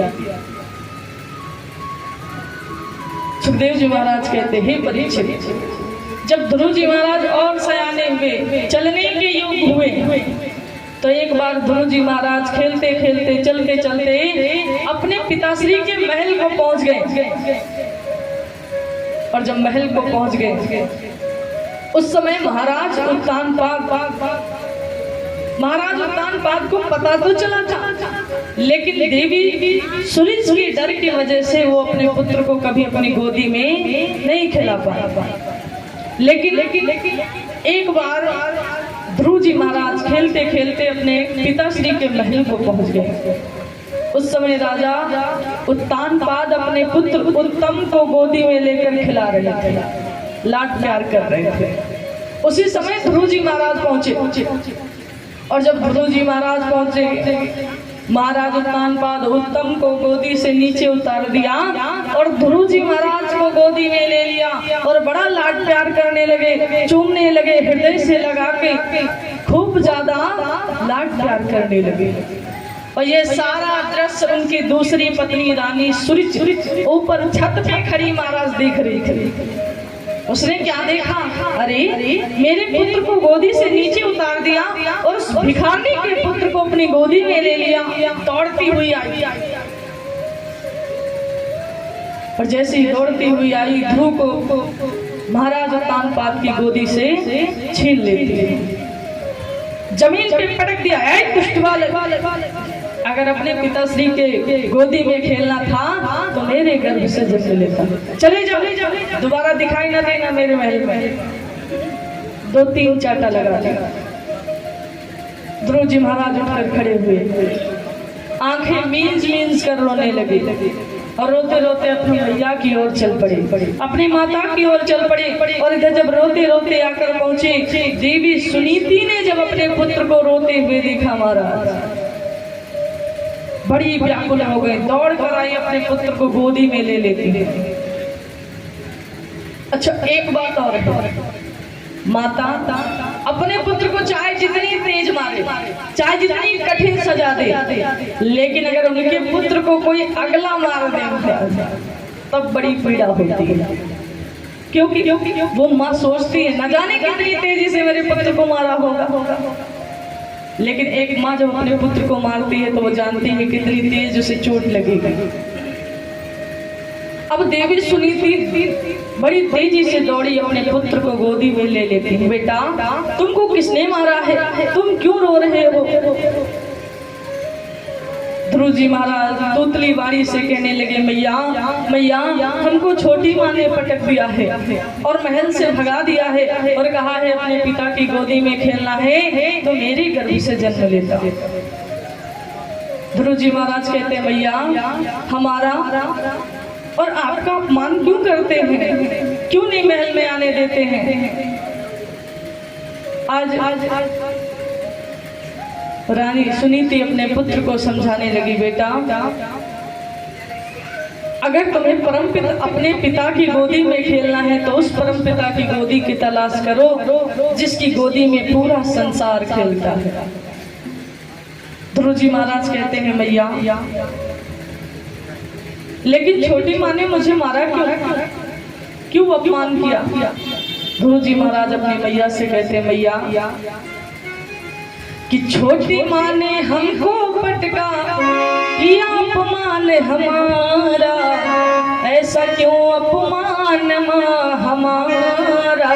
सुखदेव जी महाराज कहते हैं, परीक्षित, जब ध्रुव जी महाराज और सयाने हुए, चलने के योग हुए, तो एक बार ध्रुव जी महाराज खेलते खेलते चलते चलते अपने पिताश्री के महल को पहुंच गए। और जब महल को पहुंच गए, उस समय महाराज उत्तानपाद को पता तो चला था, लेकिन देवी सुनिच के डर की वजह से वो अपने पुत्र को कभी अपनी गोदी में नहीं खिला पाया। लेकिन एक बार ध्रुव जी महाराज खेलते खेलते अपने पिताश्री के महल को पहुंच गए। उस समय राजा उत्तानपाद अपने पुत्र उत्तम को गोदी में लेकर खिला रहे थे, लाड प्यार कर रहे थे। उसी समय ध्रुव जी महाराज पहुंचे। और जब ध्रुव जी महाराज पहुंचे, महाराज उत्तानपाद उत्तम को गोदी से नीचे उतार दिया और ध्रुव जी महाराज को गोदी में ले लिया और बड़ा लाड प्यार करने लगे, चूमने लगे, हृदय से लगा के खूब ज्यादा लाड प्यार करने लगे। और ये सारा दृश्य उनकी दूसरी पत्नी रानी सुरिच ऊपर छत पे खड़ी महाराज देख रही थी। उसने क्या देखा, अरे मेरे पुत्र को गोदी से नीचे उतार दिया और उस भिखारी के पुत्र को अपनी गोदी में ले लिया, दौड़ती हुई आई। और जैसे ही दौड़ती हुई आई, ध्रुव को महाराज उत्तानपाद की गोदी से छीन लेती है, जमीन पे पटक दिया। है दुष्ट वाले, अगर अपने पिताश्री के गोदी में खेलना था तो मेरे गर्भ से जन्म लेता, चले जाओ, दोबारा दिखाई ना देना मेरे महल में। 2-3 चाटा लगा दिया। ध्रुव जी महाराज उठकर खड़े हुए, आंखें मींज कर रोने लगी और रोते रोते अपनी मैया की ओर चल पड़े, अपनी माता की ओर चल पड़े। और इधर जब रोते रोते आकर पहुंचे, देवी सुनीति ने जब अपने पुत्र को रोते हुए देखा, महाराज बड़ी व्याकुल हो गई, दौड़ कर आई, अपने पुत्र को गोदी में ले लेती। अच्छा, एक बात और है, माता अपने पुत्र को चाहे जितनी तेज मारे, चाहे जितनी कठिन सजा दे, लेकिन अगर उनके पुत्र को कोई अगला मार दे तब बड़ी पीड़ा होती है। क्योंकि वो माँ सोचती है, न जाने कितनी तेजी से मेरे पुत्र को मारा होगा। लेकिन एक माँ जब अपने पुत्र को मारती है तो वो जानती है कितनी तेज उसे चोट लगेगी। अब देवी सुनीति बड़ी तेजी से दौड़ी, अपने पुत्र को गोदी में ले लेती है। बेटा, तुमको किसने मारा है, तुम क्यों रो रहे हो? ध्रुव जी महाराज तूतली बाड़ी से कहने लगे, मैया हमको छोटी माँ ने पटक दिया है और महल से भगा दिया है और कहा है अपने पिता की गोदी में खेलना है तो मेरे गर्भ से जन्म लेता। ध्रुव जी महाराज कहते हैं, मैया हमारा और आपका अपमान क्यों करते हैं, क्यों नहीं महल में आने देते हैं? आज रानी सुनीति अपने पुत्र को समझाने लगी, बेटा अगर तुम्हें परमपिता अपने पिता की गोदी में खेलना है तो उस परमपिता की गोदी की तलाश करो जिसकी गोदी में पूरा संसार खेलता है। ध्रुव जी महाराज कहते हैं, मैया लेकिन छोटी माँ ने मुझे मारा क्यों अपमान किया? ध्रुव जी महाराज अपनी मैया से कहते हैं, मैया कि छोटी माँ ने हमको पटका किया अपमान हमारा, ऐसा क्यों अपमान माँ हमारा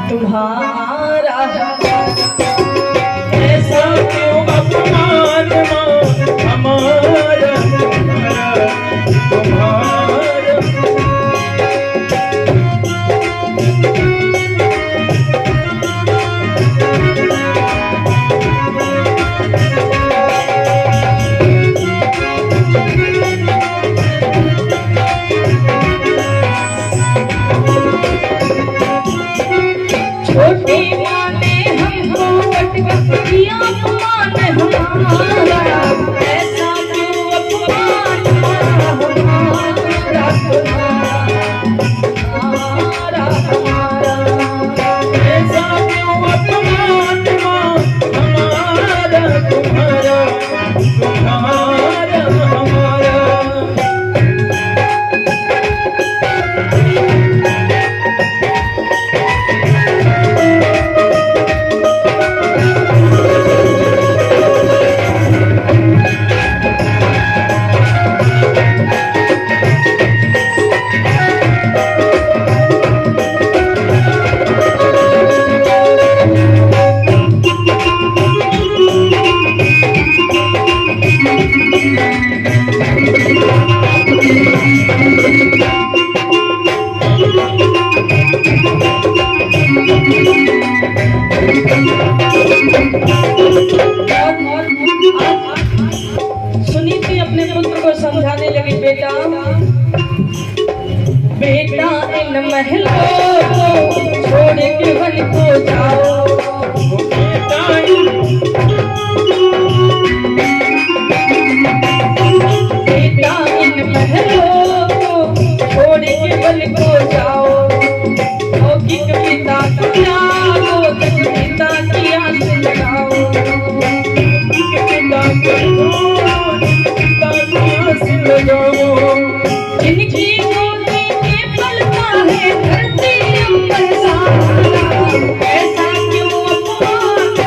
तुम्हारा ऐसा क्यों अपमान माँ हमारा तुम्हारा। सुनीति अपने पुत्र को समझाने लगी, बेटा बेटा इन महलों को छोड़ के वन को जाओ, बेटा इन महलों को छोड़ के वन को जाओ, लौकिक पिता को त्यागो, तब पिता की आस लगाओ, जिनकी गोदी में पलता है धरती अंबर सारा, ऐसा क्यों अपमान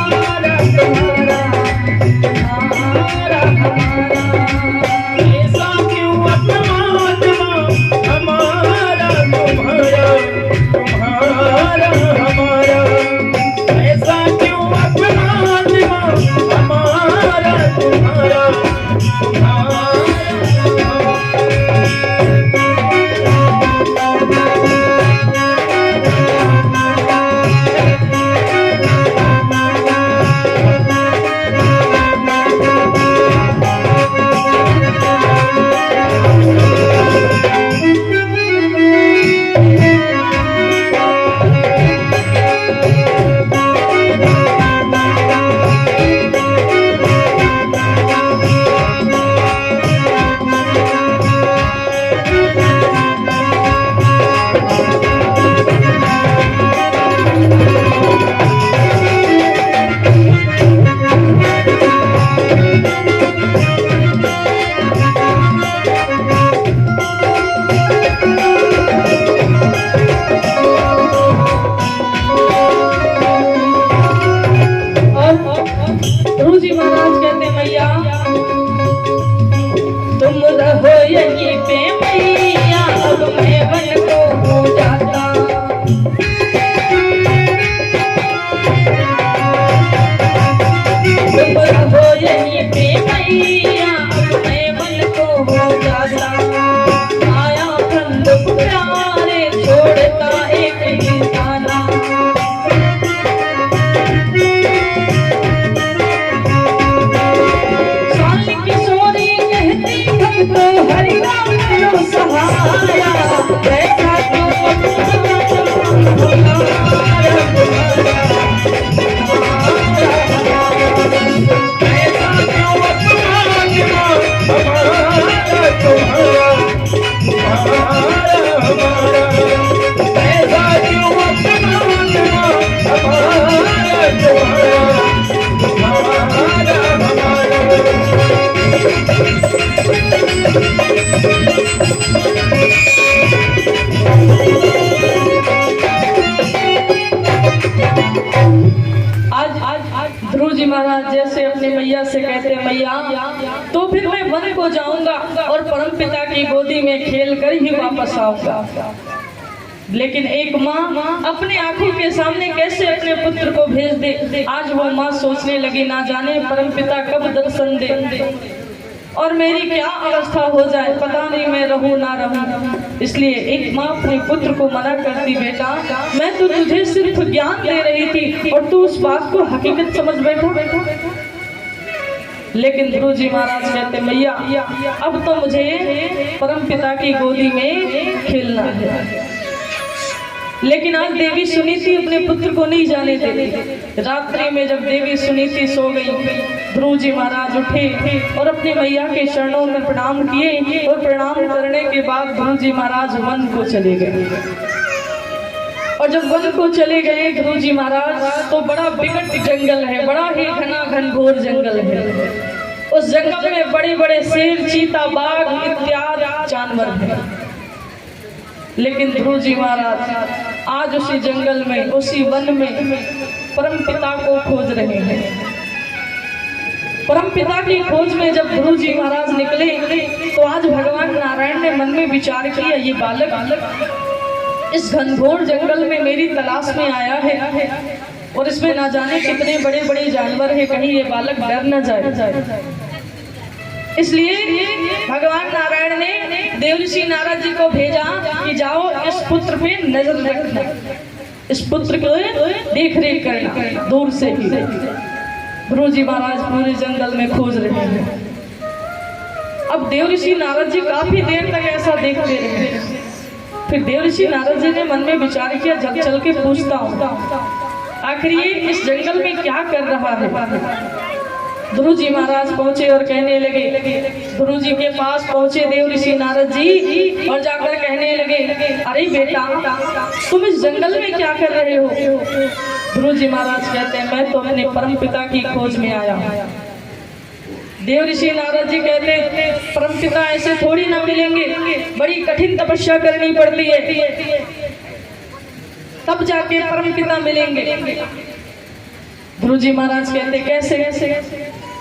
हमारा तुम्हारा, हमारा ऐसा क्यों अपमान हमारा तुम्हारा, तुम्हारा हमारा, ऐसा क्यों अपमान हमारा तुम्हारा, तुम्हारा। गुरुजी महाराज कहते मैया तुम रहो यहीं पे मैया, अब मैं वन को हो जाता, तुम रहो यहीं पे मैया, अब मैं वन को हो जाता, आया बंद प्यारे छोड़ता एक निशाना, तो हरि राम लो सहारा, ऐसा क्यों ध्रुव जी महाराज जैसे अपने मैया से कहते हैं मैया तो फिर मैं वन को जाऊंगा और परम पिता की गोदी में खेल कर ही वापस आऊंगा, लेकिन एक माँ अपने आंखों के सामने कैसे अपने पुत्र को भेज दे। आज वो माँ सोचने लगी ना जाने परम पिता कब दर्शन दे और मेरी क्या अवस्था हो जाए, पता नहीं मैं रहूं ना रहूं। इसलिए एक माँ अपने पुत्र को मना करती, बेटा मैं तो तुझे सिर्फ ज्ञान दे रही थी और तू उस बात को हकीकत समझ बैठा। लेकिन ध्रुव जी महाराज कहते मैया अब तो मुझे परम पिता की गोदी में खेलना है। लेकिन आज देवी सुनीति अपने पुत्र को नहीं जाने देती। रात्रि में जब देवी सुनीति सो गई, ध्रुव जी महाराज उठे और अपनी मैया के चरणों में प्रणाम किए और प्रणाम करने के बाद ध्रुव जी महाराज वन को चले गए। और जब वन को चले गए ध्रुव जी महाराज तो बड़ा विकट जंगल है, बड़ा ही घना घनघोर जंगल है। उस जंगल में बड़े बड़े शेर, चीता, बाघ इत्यादि जानवर हैं। लेकिन ध्रुव जी महाराज आज उसी जंगल में, उसी वन में परम पिता को खोज रहे हैं। परम पिता की खोज में जब ध्रुव जी महाराज निकले तो आज भगवान नारायण ने मन में विचार किया, ये बालक इस घनघोर जंगल में मेरी तलाश में आया है और इसमें ना जाने कितने बड़े बड़े जानवर हैं, कहीं ये बालक डर न जाए। इसलिए भगवान नारायण ने देव ऋषि नारद जी को भेजा कि जाओ इस पुत्र पे नजर रखना। इस पुत्र को देख रेख करना दूर से ही। ध्रुव जी महाराज पूरे जंगल में खोज रहे हैं। अब देवऋषि नारद जी काफी देर तक ऐसा देखते रहे। फिर देवऋषि नारद जी ने मन में विचार किया, जब चल के पूछता हूँ आखिर ये इस जंगल में क्या कर रहा है। ध्रुव जी महाराज पहुंचे और कहने लगे, ध्रुव जी के पास पहुंचे देवऋषि नारद जी और जाकर कहने लगे, अरे बेटा तुम इस जंगल में क्या कर रहे हो। ध्रुव जी महाराज कहते हैं, मैं तो अपने परम पिता की खोज में आया। देवऋषि नारद जी कहते हैं, परम पिता ऐसे थोड़ी ना मिलेंगे, बड़ी कठिन तपस्या करनी पड़ती है, तब जाके परम पिता मिलेंगे। ध्रुव जी महाराज कहते, कैसे।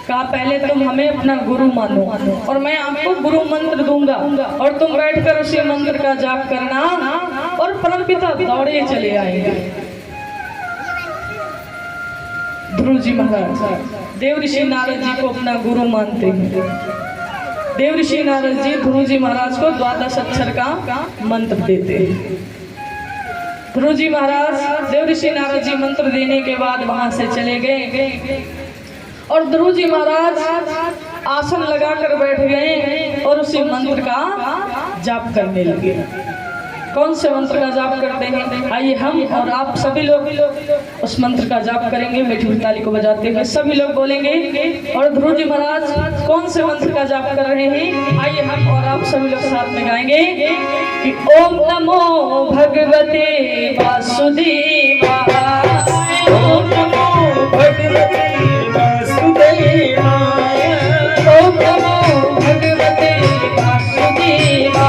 कहा, पहले तुम हमें अपना गुरु मानो और मैं आपको गुरु मंत्र दूंगा और तुम बैठकर उसी मंत्र का जाप करना और परम पिता दौड़े चले आएंगे। ध्रुव जी महाराज देवऋषि नारद जी को अपना गुरु मानते हैं। देवऋषि नारद जी ध्रुव जी महाराज को 12 अक्षर का मंत्र देते हैं। ध्रुव जी महाराज देवऋषि नारद जी मंत्र देने के बाद वहां से चले गए और ध्रुव जी महाराज आसन लगाकर बैठ गए और उसी मंत्र का जाप करने लगे। कौन से मंत्र का जाप करते हैं, आइए हम और आप सभी लोग उस मंत्र का जाप करेंगे। मीठी ताली को बजाते हुए सभी लोग बोलेंगे और ध्रुव जी महाराज कौन से मंत्र का जाप कर रहे हैं, आइए हम और आप सभी लोग साथ में गाएंगे कि ओम नमो भगवते वासुदेवाय, ओम नमो भगवते वासुदेवाय, ओम नमो भगवते वासुदेवाय,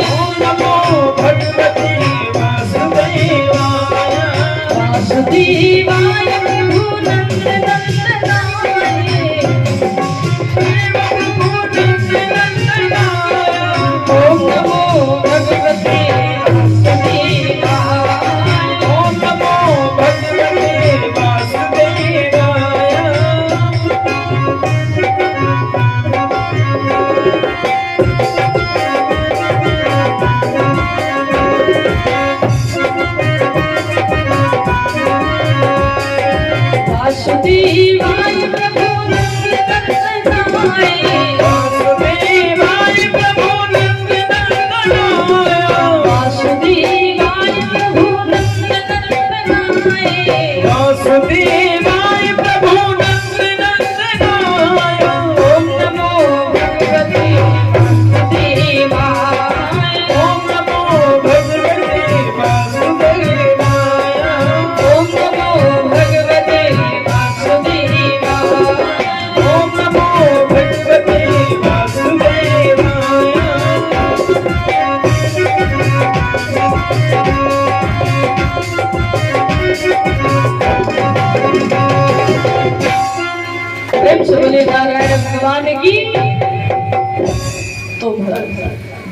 ओम नमो भगवते वासुदेवाय, वासुदेवाय प्रभु नंद नंदनाय, प्रभु नंद नंदनाय, ओम नमो भगवते वासुदेवाय, ओम नमो भगवते वासुदेवाय। वासुदेवाय प्रभु नंद नंदनाय, वासुदेवाय प्रभु नंद नंदनाय, वासुदेवाय प्रभु नंद नंदनाय, वासुदेवाय प्रभु नंद नंदनाय, ओम नमो भगवते वासुदेवाय, ओम नमो भगवते वासुदेवाय, ओम नमो भगवते वासुदेवाय, ओम नमो भगवते वासुदेवाय। प्रेम से बोले नारायण भगवान की। तो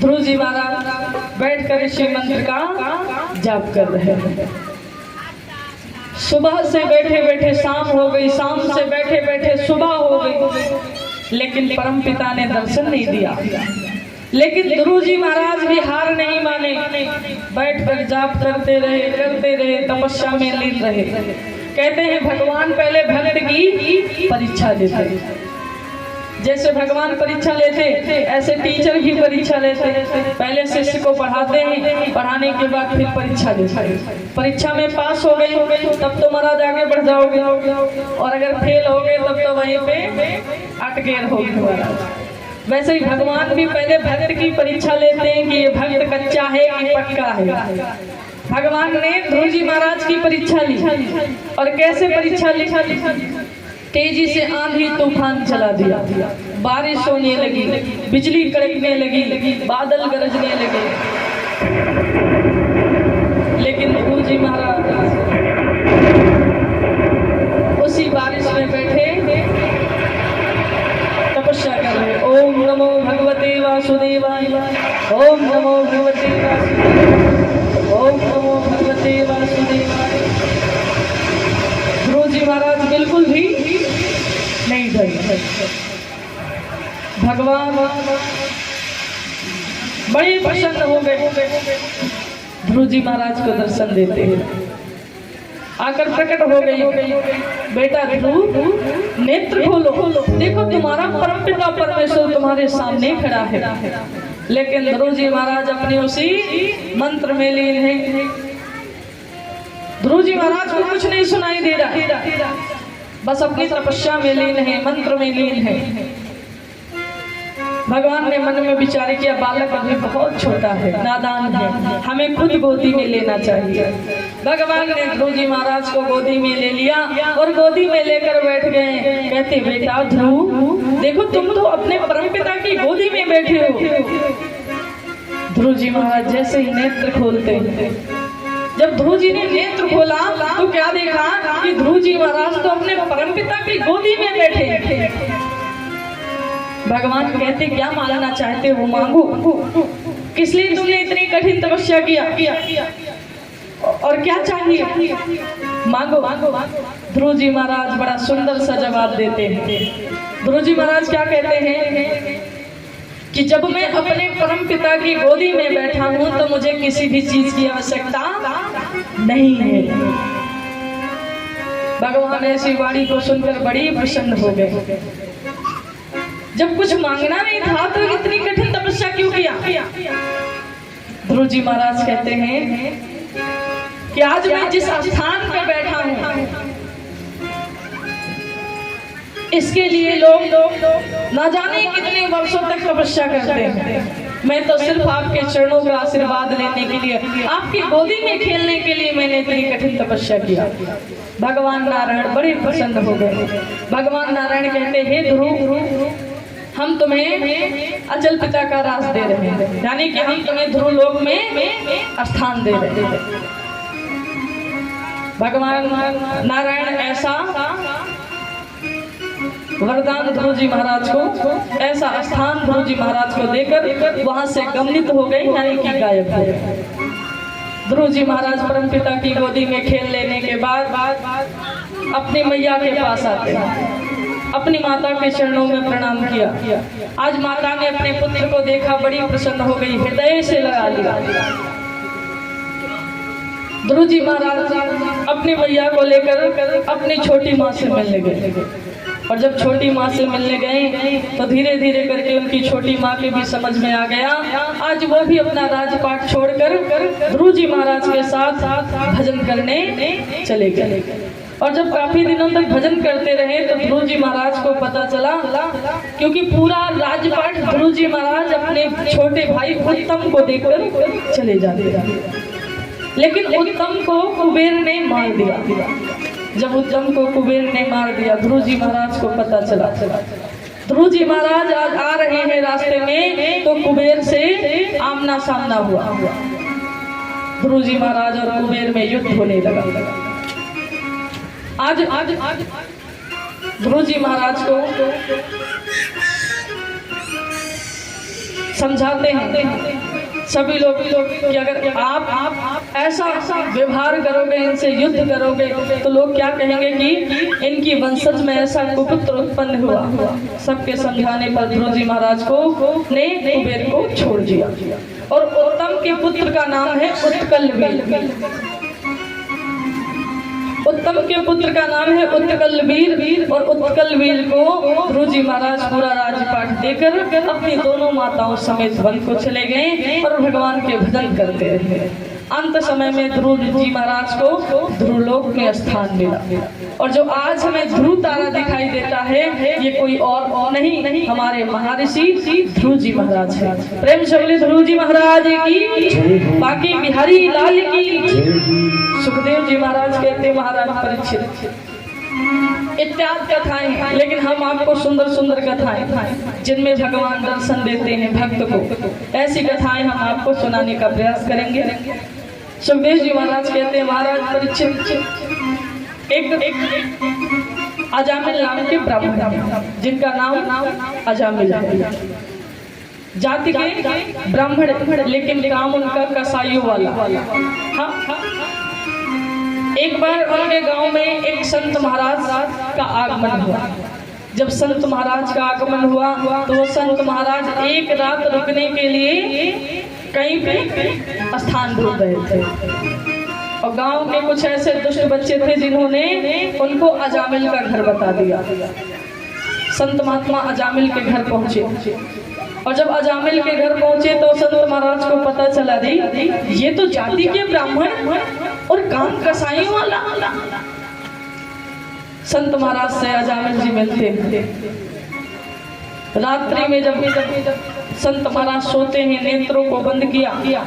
ध्रुव जी महाराज बैठकर इसी मंत्र का जाप कर रहे हैं। सुबह से बैठे बैठे शाम हो गई, शाम से बैठे बैठे सुबह हो गई, लेकिन परम पिता ने दर्शन नहीं दिया। लेकिन ध्रुव जी महाराज भी हार नहीं माने, बैठकर जाप करते रहे, तपस्या में लीन रहे। कहते हैं भगवान पहले भक्त की परीक्षा लेते, जैसे भगवान परीक्षा लेते ऐसे टीचर भी परीक्षा लेते। पहले शिष्य को पढ़ाते हैं, पढ़ाने के बाद फिर परीक्षा लेते। परीक्षा में पास हो गए तब तो महाराज आगे बढ़ जाओगे, और अगर फेल हो गए तब तो वहीं पे अटके रहोगे महाराज। वैसे ही भगवान भी पहले भक्त की परीक्षा लेते हैं कि ये भक्त कच्चा है कि पक्का है। भगवान ने ध्रुव जी महाराज की परीक्षा ली, और कैसे परीक्षा ली, तेजी से आंधी तूफान चला दिया, बारिश होने लगी, बिजली कड़कने लगी, बादल गरजने लगे। लेकिन ध्रुव जी महाराज उसी बारिश में बैठे तपस्या कर रहे। ओम नमो भगवते वासुदेवाय, ओम नमो भगवते वासुदेवाय, ओम नमो भगवते वासुदेवाय। ध्रुव जी महाराज बिल्कुल भी नहीं डरे। भगवान बड़े प्रसन्न हो गए। ध्रुव जी महाराज को दर्शन देते हैं। आकर प्रकट हो गई, बेटा ध्रुव नेत्र खोलो, देखो तुम्हारा परमपिता परमेश्वर तुम्हारे सामने खड़ा है। लेकिन ध्रुव जी महाराज अपने उसी मंत्र में लीन है। ध्रुव जी महाराज को कुछ नहीं सुनाई दे रहा, बस अपनी तपस्या में लीन है, मंत्र में लीन है। भगवान ने मन में विचार किया, बालक अभी बहुत छोटा है, नादान है, हमें खुद गोदी में लेना चाहिए। भगवान ने ध्रुव जी महाराज को गोदी में ले लिया और गोदी में लेकर बैठ गए। कहते बेटा ध्रुव देखो तुम तो अपने परमपिता की गोदी में बैठे हो। ध्रुव जी महाराज जैसे ही नेत्र खोलते हैं, जब ध्रुव जी ने नेत्र खोला तो क्या देखा कि ध्रुव जी महाराज तो अपने परमपिता की गोदी में बैठे। भगवान कहते क्या मांगना चाहते हो मांगो, किस लिए तुमने इतनी कठिन तपस्या किया और क्या चाहिए मांगो। ध्रुव जी महाराज बड़ा सुंदर सा जवाब देते हैं। ध्रुव जी महाराज क्या कहते हैं कि जब मैं अपने परम पिता की गोदी में बैठा हूं तो मुझे किसी भी चीज की आवश्यकता नहीं है। भगवान ऐसी वाणी को सुनकर बड़ी प्रसन्न हो गए। जब कुछ मांगना नहीं था तो इतनी कठिन तपस्या क्यों किया। ध्रुव जी महाराज कहते हैं कि आज मैं जिस स्थान पर बैठा हूं इसके लिए लोग ना जाने कितने वर्षों तक तपस्या करते हैं। मैं तो सिर्फ आपके चरणों का आशीर्वाद लेने के लिए, आपकी गोदी में खेलने के लिए मैंने इतनी कठिन तपस्या किया। भगवान नारायण बड़े प्रसन्न हो गए। भगवान नारायण कहते हे ध्रुव हम तुम्हें अचल पिता का राज दे रहे हैं, यानी कि हम तुम्हें ध्रुव लोक में स्थान दे रहे हैं। भगवान नारायण ऐसा वरदान ध्रुव जी महाराज को, ऐसा स्थान ध्रुव जी महाराज को देकर वहां से गमनित हो गई, यानी कि गायब हो गए। ध्रुव जी महाराज परमपिता की गोदी में खेल लेने के बाद अपनी मैया के पास आते हैं, अपनी माता के चरणों में प्रणाम किया। आज माता ने अपने पुत्र को देखा, बड़ी प्रसन्न हो गई, हृदय से लगा लिया। ध्रुव जी महाराज अपनी मैया को लेकर अपनी छोटी माँ से मिलने गए, और जब छोटी माँ से मिलने गए तो धीरे धीरे करके उनकी छोटी माँ के भी समझ में आ गया। आज वो भी अपना राजपाट छोड़कर ध्रुव जी महाराज के साथ भजन करने चले गए। और जब काफी दिनों तक भजन करते रहे तो ध्रुव जी महाराज को पता चला, क्योंकि पूरा राजपाट ध्रुव जी महाराज अपने छोटे भाई उत्तम को देकर चले जाते रहे, लेकिन उत्तम को कुबेर ने मार दिया। जब उत्तम को कुबेर ने मार दिया, ध्रुव जी महाराज को पता चला। ध्रुव जी महाराज आज आ रहे हैं रास्ते में तो कुबेर से आमना सामना हुआ। ध्रुव जी महाराज और कुबेर में युद्ध होने लगा। आज ध्रुव जी महाराज को समझाते हैं सभी लोग कि अगर आप ऐसा व्यवहार करोगे, इनसे युद्ध करोगे तो लोग क्या कहेंगे कि इनकी वंशज में ऐसा कुपुत्र उत्पन्न हुआ। सबके समझाने पर ध्रुव जी महाराज को ने कुबेर को छोड़ दिया, और उत्तम के पुत्र का नाम है उत्कलवीर। उत्तम के पुत्र का नाम है उत्कलवीर, और उत्कलवीर को ध्रुव जी महाराज पूरा राजपाट देकर अपनी दोनों माताओं समेत वन को चले गए और भगवान के भजन करते रहे। अंत समय में ध्रुव जी महाराज को ध्रुवलोक में स्थान मिला, और जो आज हमें ध्रुव तारा दिखाई देता है ये कोई और नहीं हमारे महर्षि ध्रुव जी महाराज है। प्रेम से बोले ध्रुव जी महाराज की, बाकी बिहारी लाल की। सुखदेव जी महाराज कहते महाराज परीक्षित इत्यादि कथाएं, लेकिन हम आपको सुंदर सुंदर कथाएं जिनमें भगवान दर्शन देते हैं भक्त को, ऐसी कथाएं हम आपको सुनाने का प्रयास करेंगे। सुखदेव जी महाराज कहते हैं महाराज परीक्षित एक अजामिल नाम के ब्राह्मण, जिनका नाम अजामिल है, जाति के ब्राह्मण, लेकिन काम उनका कसाईयों वाला। हाँ, एक बार उनके गांव में एक संत महाराज का आगमन हुआ। जब संत महाराज का आगमन हुआ तो वो संत महाराज एक रात रुकने के लिए कहीं पे स्थान ढूंढ रहे थे और गांव के कुछ ऐसे दुष्ट बच्चे थे जिन्होंने उनको अजामिल का घर बता दिया। संत महात्मा अजामिल के घर पहुंचे और जब अजामिल के घर पहुंचे तो संत महाराज को पता चला दी ये तो जाति के ब्राह्मण और काम कसाईयों वाला। संत महाराज से अजामिल जी मिलते थे। रात्रि में जब संत महाराज सोते हैं, नेत्रों को बंद किया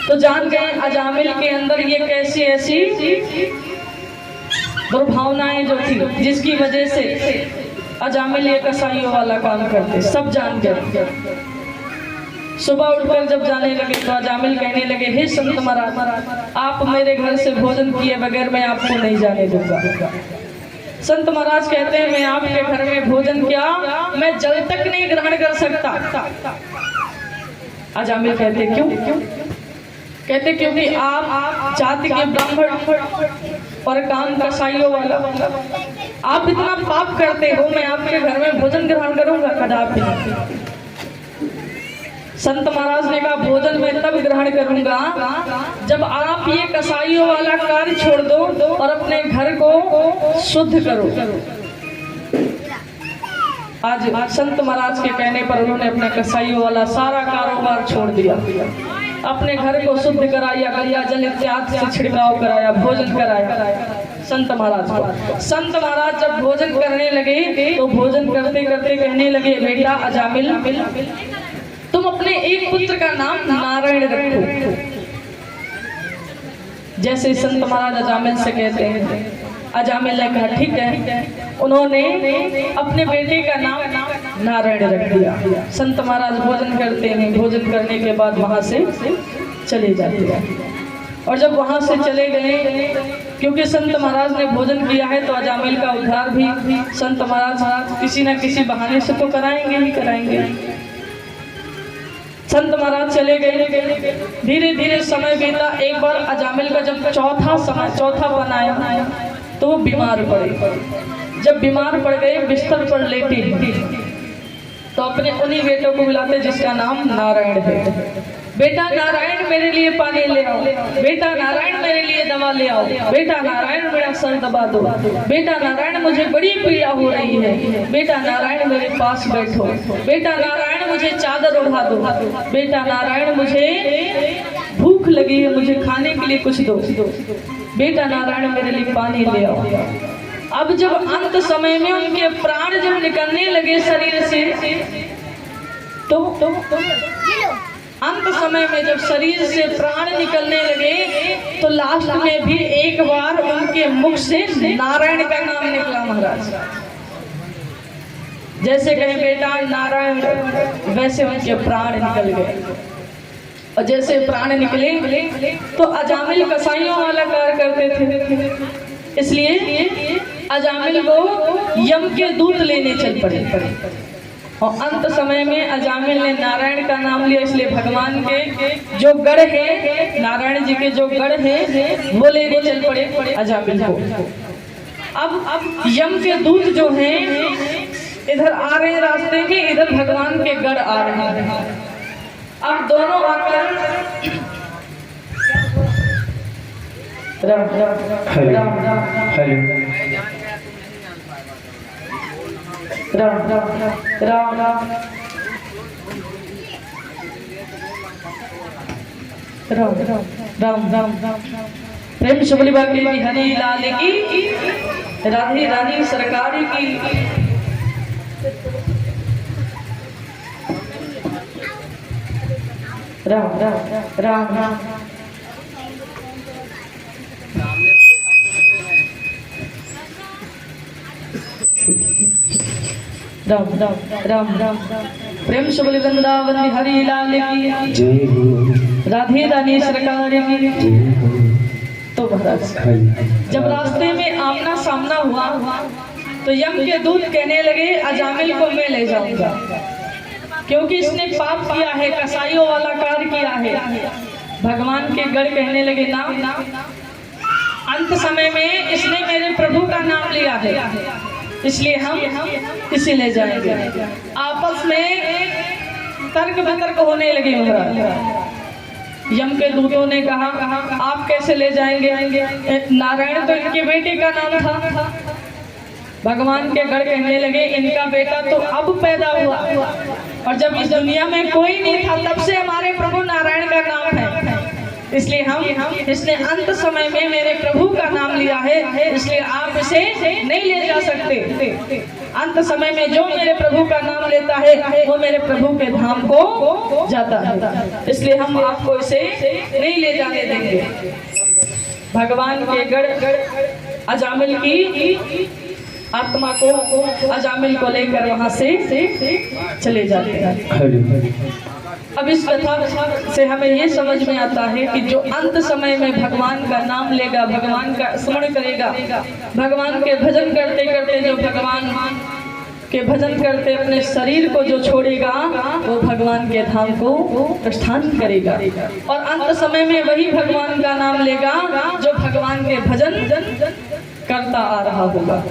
तो जान गए अजामिल के अंदर ये कैसी ऐसी दुर्भावनाएं जो थी जिसकी वजह से अजामिल ये कसाईयों वाला काम करते, सब जान गए। सुबह उठकर जब जाने लगे तो अजामिल कहने लगे, हे संत महाराज, आप मेरे घर से भोजन किए बगैर मैं आपको नहीं जाने दूंगा। संत महाराज कहते हैं, मैं आपके घर में भोजन क्या, मैं जल तक नहीं ग्रहण कर सकता। अजामिल कहते क्यों? कहते क्योंकि आप जाति के ब्राह्मण और काम कसाईयों वाला, आप इतना पाप करते हो, मैं आपके घर में भोजन ग्रहण करूंगा? कदापि नहीं। संत महाराज ने कहा, भोजन मैं तब ग्रहण करूंगा जब आप ये कसाईयों वाला कार्य छोड़ दो और अपने घर को शुद्ध करो। आज संत महाराज के कहने पर उन्होंने अपने कसाईयों वाला सारा कारोबार छोड़ दिया, अपने घर को शुद्ध कराया, गंगा जल इत्यादि से छिड़काव कराया, भोजन कराया संत महाराज को। संत महाराज जब भोजन करने लगे तो भोजन करते करते कहने लगे, बेटा अजामिल, तुम अपने एक पुत्र का नाम नारायण रखो। जैसे संत महाराज अजामिल से कहते हैं, अजामिल ने कहा ठीक है। उन्होंने अपने बेटे का नाम नारायण रख दिया। संत महाराज भोजन करते हैं, भोजन करने के बाद वहां से चले जाते हैं। और जब वहां से चले गए, क्योंकि संत महाराज ने भोजन किया है तो अजामिल का उद्धार भी संत महाराज किसी न किसी बहाने से तो कराएंगे ही कराएंगे। संत महाराज चले गए, धीरे धीरे समय बीता। एक बार अजामिल का जब चौथा पन आया तो वो बीमार पड़े। जब बीमार पड़ गए, बिस्तर पर लेटे तो अपने उन्हीं बेटों को बुलाते जिसका नाम नारायण है। बेटा नारायण मेरे लिए पानी ले आओ, बेटा नारायण मेरे लिए दवा ले आओ, बेटा नारायण मेरा सर दबा दो, बेटा नारायण मुझे बड़ी पीड़ा हो रही है, बेटा नारायण मेरे पास बैठो, बेटा नारायण मुझे चादर उड़ा दो, बेटा नारायण मुझे भूख लगी है, मुझे खाने के लिए कुछ दो, बेटा नारायण मेरे लिए पानी ले आओ। अब जब अंत समय में उनके प्राण जब निकलने लगे शरीर से, तो अंत समय में जब शरीर से प्राण निकलने लगे तो लास्ट में भी एक बार उनके मुख से नारायण का नाम निकला महाराज। जैसे कहे बेटा नारायण, वैसे उनके प्राण निकल गए। और जैसे प्राण निकले तो अजामिल कसाईयों वाला कार्य करते थे, इसलिए अजामिल को यम के दूत लेने चल पड़े। और अंत समय में अजामिल ने नारायण का नाम लिया, इसलिए भगवान के जो गढ़ है, नारायण जी के जो गढ़ है वो लेने चल पड़े अजामिल को। अब यम के दूत जो हैं इधर आ रहे हैं रास्ते में, इधर भगवान के गढ़ आ रहे हैं। अब दोनों आकर राम राम राम राम राम राम राम प्रेम से बोली बाकी हरी लाल की, राधे रानी सरकार की। राम राम राम राम राम राम राम राम प्रेम से बोले वृंदावन हरि लाल की, राधे रानी सरकार की। तो महाराज जब रास्ते में आमना सामना हुआ तो यम के दूत कहने लगे अजामिल को मैं ले जाऊंगा, क्योंकि इसने पाप किया है, कसाईयों वाला कार्य किया है। भगवान के गढ़ कहने लगे ना, अंत समय में इसने मेरे प्रभु का नाम लिया है, इसलिए हम इसे ले जाएंगे। आपस में तर्क वितर्क होने लगे महाराज। यम के दूतों ने कहा आप कैसे ले जाएंगे? नारायण तो इनके बेटे का नाम था। भगवान के गढ़ कहने लगे इनका बेटा तो अब पैदा हुआ, और जब इस दुनिया में कोई नहीं था तब से हमारे प्रभु नारायण का नाम है, इसलिए हम इसने अंत समय में मेरे प्रभु का नाम लिया है, इसलिए आप इसे नहीं ले जा सकते। अंत समय में जो मेरे प्रभु का नाम लेता है वो मेरे प्रभु के धाम को जाता है, इसलिए हम आपको इसे नहीं ले जाने देंगे। भगवान के गढ़ अजामिल की आत्मा को अजामिल को लेकर वहां से चले जाते हैं। अब इस कथा से हमें ये समझ में आता है कि जो अंत समय में भगवान का नाम लेगा, भगवान का स्मरण करेगा, भगवान के भजन करते करते जो भगवान के भजन करते अपने शरीर को जो छोड़ेगा वो भगवान के धाम को प्रस्थान करेगा, और अंत समय में वही भगवान का नाम लेगा जो भगवान के भजन करता आ रहा होगा।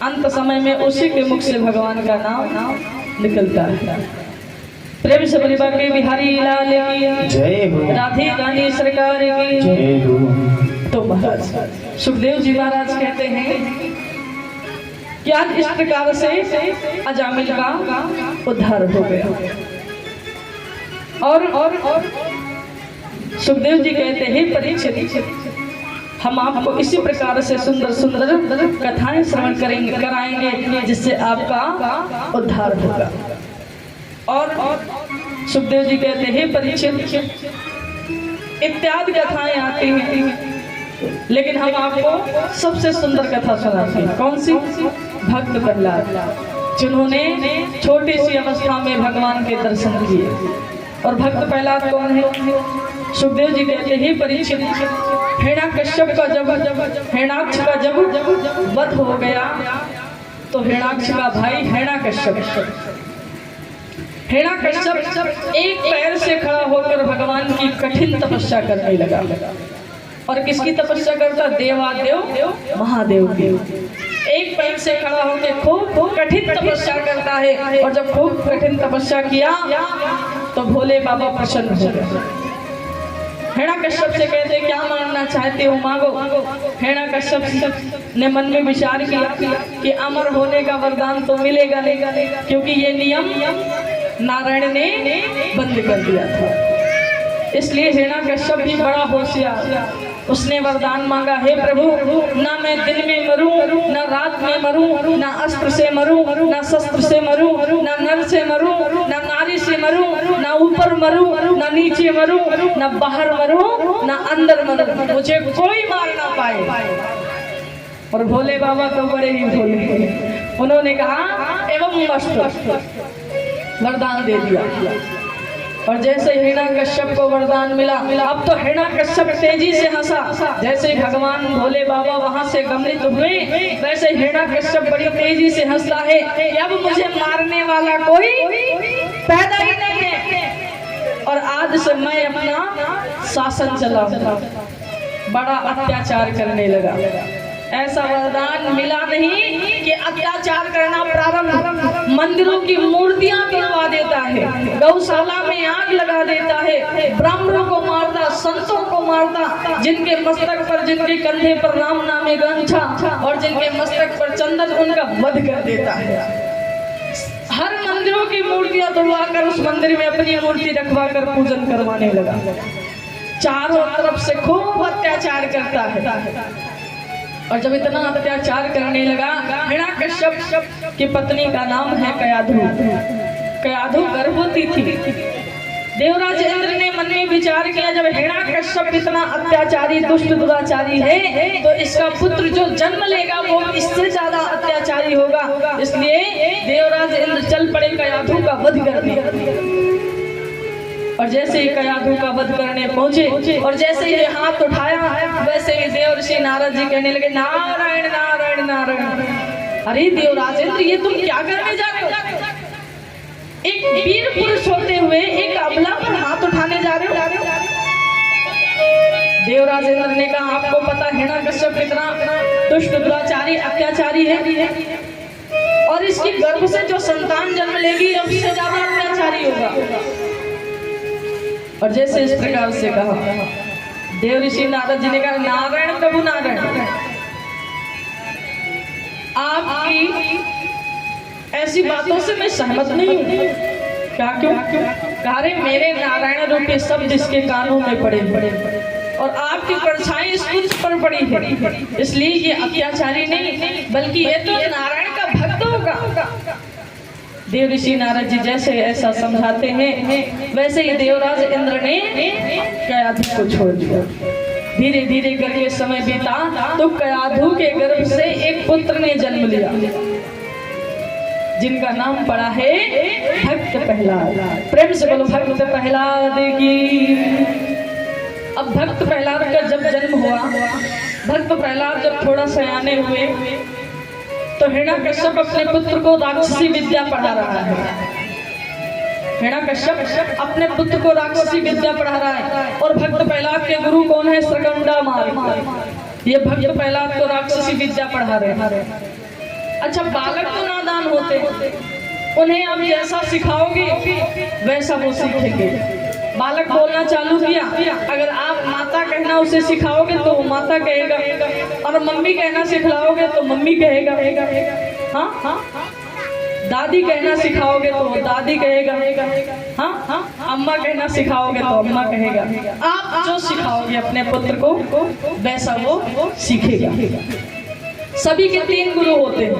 अंत समय में उसी के मुख से भगवान का नाम निकलता है। प्रेम से बलिबा के बिहारी लाल की जय हो, राधे रानी सरकार की जय हो। तो महाराज सुखदेव जी महाराज कहते हैं कि आज इस प्रकार से अजामिल का उद्धार हो गया, और सुखदेव जी कहते हैं परीक्षित हम आपको इसी प्रकार से सुंदर सुंदर कथाएं श्रवण कराएंगे जिससे आपका उद्धार होगा। और सुखदेव जी कहते हैं परीक्षित इत्यादि कथाएं आती हैं, लेकिन हम आपको सबसे सुंदर कथा सुनाते हैं। कौन सी? भक्त प्रहलाद, जिन्होंने छोटी सी अवस्था में भगवान के दर्शन किए। और भक्त प्रहलाद कौन है? सुखदेव जी कहते हैं परीक्षित हिरण्याकश्यप का हिरण्याक्ष का जब वध हो गया तो हिरण्याक्ष का भाई हिरण्याकश्यप एक पैर से खड़ा होकर भगवान की कठिन तपस्या करने लगा। और किसकी तपस्या करता? देवादेव महादेव की। एक पैर से खड़ा होकर खूब कठिन तपस्या करता है, और जब खूब कठिन तपस्या किया तो भोले बाबा प्रसन्न हो गए। हिरण्याकश्यप से कहते क्या मांगना चाहते हो मांगो। हिरण्याकश्यप ने मन में विचार किया कि अमर होने का वरदान तो मिलेगा नहीं, क्योंकि ये नियम नारायण ने बंद कर दिया था। इसलिए हिरण्याकश्यप भी बड़ा होशियार, उसने वरदान मांगा, हे प्रभु ना मैं दिन में मरूं, ना रात में मरूं, ना अस्त्र से मरूं, ना शस्त्र से मरूं, ना नर से मरूं, ना नारी से मरूं, ना ऊपर मरूं, ना नीचे मरूं, ना बाहर मरूं, ना अंदर मरूं, मुझे कोई मार ना पाए। और भोले बाबा तो बड़े ही भोले, उन्होंने कहा एवं मस्त वरदान दे दिया। और जैसे हिरण्याकश्यप को वरदान मिला, अब तो हिरण्याकश्यप तेजी से हंसा। जैसे भगवान भोले बाबा वहां से गमनित हुए, वैसे हिरण्याकश्यप बड़ी तेजी से हंसता है कि अब मुझे मारने वाला कोई पैदा ही नहीं है, और आज से मैं अपना शासन चलाऊंगा। बड़ा अत्याचार करने लगा। ऐसा वरदान मिला नहीं कि अत्याचार करना प्रारंभ, मंदिरों की मूर्तियां गिरवा देता है, गौशाला में आग लगा देता है, ब्राह्मणों को मारता, संतों को मारता, जिनके मस्तक पर, जिनके कंधे पर राम नामे गमछा और जिनके मस्तक पर चंदन, उनका वध कर देता है। हर मंदिरों की मूर्तियां तोड़वा कर उस मंदिर में अपनी मूर्ति रखवा कर पूजन करवाने लगा। चारों तरफ से खूब अत्याचार करता है। और जब इतना अत्याचार करने लगा, हिरण्याकश्यप की पत्नी का नाम है कयाधु। कयाधु गर्भवती थी। देवराज इंद्र ने मन में विचार किया, जब हिरण्याकश्यप इतना अत्याचारी दुष्ट दुराचारी है तो इसका पुत्र जो जन्म लेगा वो इससे ज्यादा अत्याचारी होगा। इसलिए देवराज इंद्र चल पड़े, कयाधु का वध कर दिया। और जैसे ही कयाधु का वध करने पहुंचे और जैसे ही हाथ उठाया, वैसे ही देवर्षि नारद जी कहने लगे नारायण नारायण नारायण। अरे देवराज इंद्र, ये तुम क्या करने जा रहे हो? एक वीर पुरुष होते हुए एक अबला पर हाथ उठाने जा रहे हो? देवराज इंद्र ने कहा, आपको पता है हिरण्याकश्यप कितना दुष्ट दुराचारी अत्याचारी है, और इसकी गर्भ से जो संतान जन्म लेगी उससे ज्यादा अत्याचारी होगा। और जैसे इस प्रकार से कहा, देव ऋषि नारद जी ने कहा, नारायण प्रभु नारायण, आपकी ऐसी बातों से मैं सहमत नहीं हूँ। क्या क्यों? कहा रे मेरे नारायण रूपी शब्द इसके कानों में पड़े और आपकी परछाई इस कुंज पर पड़ी है, इसलिए ये अत्याचारी नहीं बल्कि ये तो नारायण का भक्त होगा। देव ऋषि नारद जी जैसे ऐसा समझाते हैं, वैसे ही देवराज इंद्र ने कयाधु को छोड़ दिया। धीरे धीरे करके समय बीता तो कयाधु के गर्भ से एक पुत्र ने जन्म लिया, जिनका नाम पड़ा है भक्त प्रहलाद। प्रेम से बोलो भक्त प्रहलाद की। अब भक्त प्रहलाद का जब जन्म हुआ, भक्त प्रहलाद जब थोड़ा सयाने हुए तो हिरण्यकश्यप अपने पुत्र को राक्षसी विद्या पढ़ा रहा है। हिरण्यकश्यप अपने पुत्र को राक्षसी विद्या पढ़ा रहा है और भक्त प्रहलाद के गुरु कौन है? सरकंडा मार। ये भक्त प्रहलाद को राक्षसी विद्या पढ़ा रहे। अच्छा, बालक तो नादान होते, उन्हें अब जैसा सिखाओगे वैसा वो सीखेंगे। बालक बोलना चालू किया, अगर आप माता कहना उसे सिखाओगे तो वो माता कहेगा, और मम्मी कहना सिखलाओगे तो मम्मी कहेगा। हाँ, दादी कहना सिखाओगे तो दादी कहेगा। हाँ, अम्मा कहना सिखाओगे तो अम्मा कहेगा। आप जो सिखाओगे अपने पुत्र को वैसा वो सीखेगा। सभी के 3 गुरु होते हैं।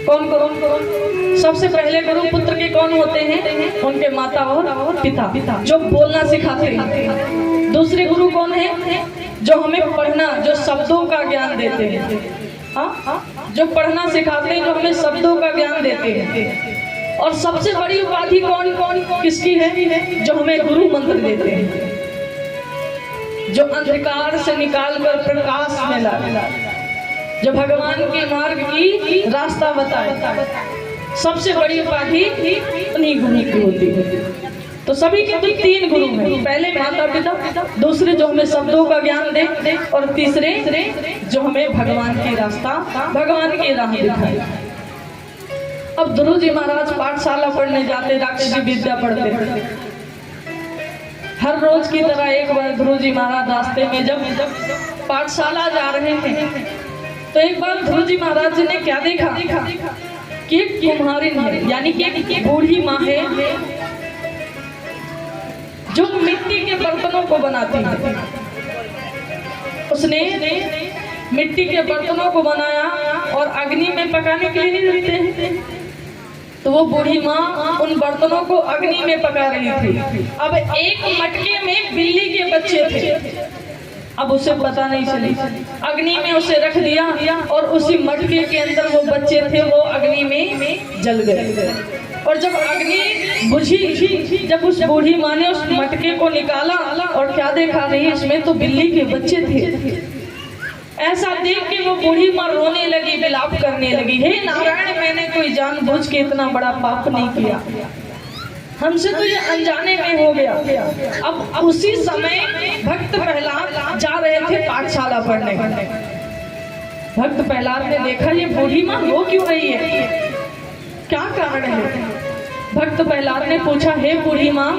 कौन कौन? सबसे पहले गुरु पुत्र के कौन होते हैं? उनके माता और पिता, जो बोलना सिखाते हैं। दूसरे गुरु कौन है? जो हमें पढ़ना, जो शब्दों का ज्ञान देते हैं। हाँ, जो पढ़ना सिखाते हैं, जो हमें शब्दों का ज्ञान देते हैं। और सबसे बड़ी उपाधि कौन किसकी है? जो हमें गुरु मंत्र देते हैं, जो अंधकार से निकालकर प्रकाश में लाए, जो भगवान के मार्ग की रास्ता बताए। सबसे बड़ी उपाधि उन्हीं गुरु की होती है। तो सभी के तो 3 गुरु हैं, पहले माता पिता, दूसरे जो हमें शब्दों का ज्ञान दे, और तीसरे जो हमें भगवान की रास्ता, भगवान की राह दिखाए। अब ध्रुव जी महाराज पाठशाला पढ़ने जाते, राक्षसी विद्या पढ़ते। हर रोज की तरह एक बार ध्रुव जी महाराज रास्ते में जब पाठशाला जा रहे हैं तो एक बार ध्रुव जी महाराज जी ने क्या देखा कि एक कुम्हारिन है, यानी कि एक बूढ़ी माँ है जो मिट्टी के बर्तनों को बनाती है। उसने मिट्टी के बर्तनों को बनाया और अग्नि में पकाने के लिए रखते हैं। तो वो बूढ़ी माँ उन बर्तनों को अग्नि में पका रही थी। अब एक मटके में बिल्ली के बच्चे थे। अब उसे पता नहीं चली, अग्नि में उसे रख दिया और उसी मटके के अंदर वो बच्चे थे, वो अग्नि में जल गए। और जब अग्नि बुझी, जब उस बूढ़ी माँ ने उस मटके को निकाला और क्या देखा, नहीं इसमें तो बिल्ली के बच्चे थे। ऐसा देख के वो बूढ़ी माँ रोने लगी, विलाप करने लगी, हे नारायण, मैंने कोई जानबूझ के इतना बड़ा पाप नहीं किया, हमसे तो ये अनजाने में हो गया। अब उसी समय भक्त प्रहलाद जा रहे थे पाठशाला पढ़ने। भक्त प्रहलाद ने देखा ये बूढ़ी माँ रो क्यों रही है, क्या कारण है? भक्त प्रहलाद ने पूछा, हे बूढ़ी माँ,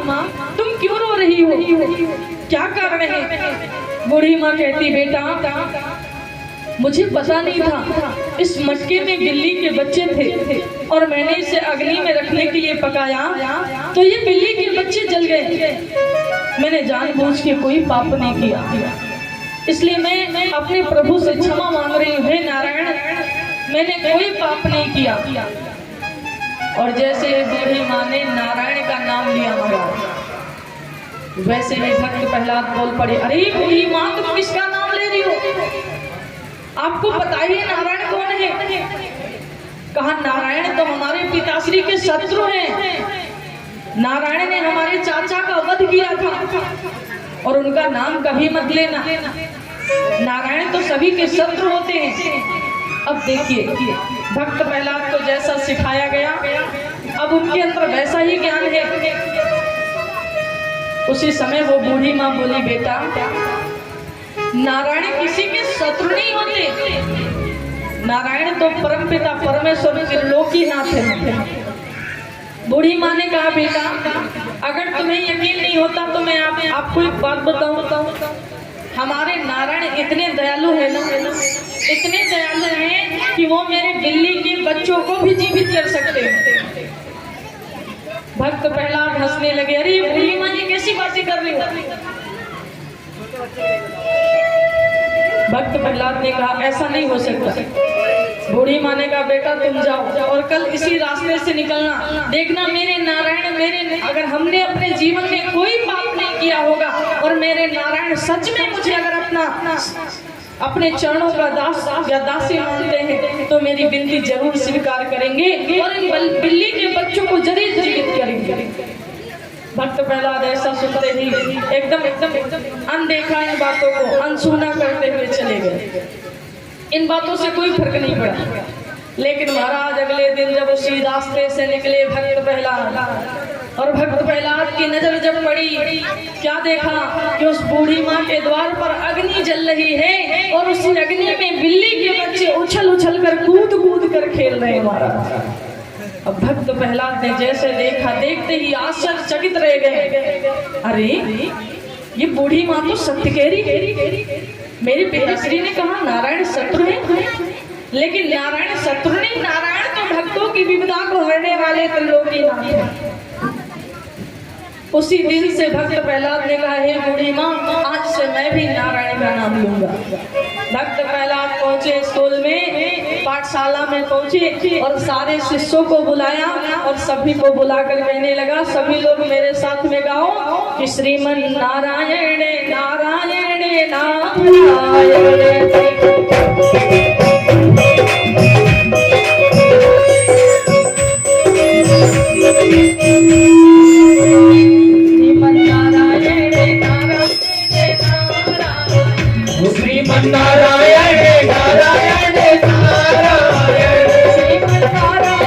तुम क्यों रो रही हो, क्या कारण है? बूढ़ी माँ कहती, बेटा मुझे पता नहीं था, इस मटके में बिल्ली के बच्चे थे और मैंने इसे अग्नि में रखने के लिए पकाया तो ये बिल्ली के बच्चे जल गए। मैंने जानबूझ के कोई पाप नहीं किया, इसलिए मैं अपने प्रभु से क्षमा मांग रही हूँ। हे नारायण, मैंने कोई पाप नहीं किया। और जैसे बूढ़ी माँ ने नारायण का नाम लिया महाराज, वैसे ही भक्त प्रहलाद बोल पड़े, अरे बूढ़ी माँ, तुम किसका नाम ले रही हो? आपको पता ही नारायण कौन है? कहा, नारायण तो हमारे पिताश्री के शत्रु हैं। नारायण ने हमारे चाचा का वध किया था और उनका नाम कभी मत लेना। नारायण तो सभी के शत्रु होते हैं। अब देखिए, भक्त प्रहलाद को जैसा सिखाया गया, अब उनके अंदर वैसा ही ज्ञान है। उसी समय वो बूढ़ी माँ बोली, बेटा नारायण किसी के शत्रु नहीं होते, नारायण तो परमपिता परमेश्वर त्रिलोकीनाथ है। बूढ़ी माँ ने कहा बेटा अगर तुम्हें यकीन नहीं होता तो मैं आपको एक बात बताऊं। हमारे नारायण इतने दयालु है ना, इतने दयालु हैं कि वो मेरे बिल्ली के बच्चों को भी जीवित कर सकते हैं। भक्त प्रहलाद हंसने लगे, अरे बूढ़ी माँ ये कैसी बातें कर रही हो? भक्त प्रहलाद ने कहा ऐसा नहीं हो सकता। बूढ़ी माँ ने कहा बेटा तुम जाओ और कल इसी रास्ते से निकलना, देखना मेरे नारायण अगर हमने अपने जीवन में कोई पाप नहीं किया होगा और मेरे नारायण सच में मुझे अगर अपने चरणों का दास या दासी मानते हैं तो मेरी विनती जरूर स्वीकार करेंगे और इन बिल्ली के बच्चों को जरूर जीवित करेंगे। भक्त प्रहलाद ऐसा सुनते ही एकदम अनदेखा इन बातों को अनसुना करते हुए चले गए। इन बातों से कोई फर्क नहीं पड़ा। लेकिन महाराज अगले दिन जब उसी रास्ते से निकले भक्त प्रहलाद और भक्त प्रहलाद की नजर जब पड़ी, क्या देखा कि उस बूढ़ी माँ के द्वार पर अग्नि जल रही है और उसी अग्नि में बिल्ली के बच्चे उछल कर कूद कर खेल रहे हैं महाराज। अब भक्त प्रहलाद ने जैसे देखा, देखते ही आश्चर्यचकित रह गए। अरे ये बूढ़ी माँ तो सत्य कह रही। मेरी पिताश्री ने कहा नारायण शत्रु है, लेकिन नारायण शत्रु नहीं, नारायण तो भक्तों की विपदा को हरने वाले त्रिलोकीनाथ हैं। उसी दिन से भक्त प्रहलाद ने कहा हे बूढ़ी माँ आज से मैं भी नारायण का नाम लूंगा। भक्त प्रहलाद पहुंचे स्कूल में, पाठशाला में पहुंचे और सारे शिष्यों को बुलाया और सभी को बुलाकर कहने लगा सभी लोग मेरे साथ में गाओ कि श्रीमन नारायण नारायण नारायण। नारायण नारायण नारायण श्रीमन नारायण नारायण नारायण श्रीमन नारायण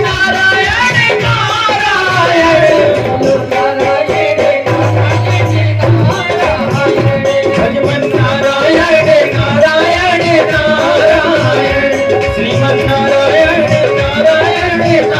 नारायण नारायण भजमन नारायण नारायण नारायण श्रीमन नारायण नारायण नारायण।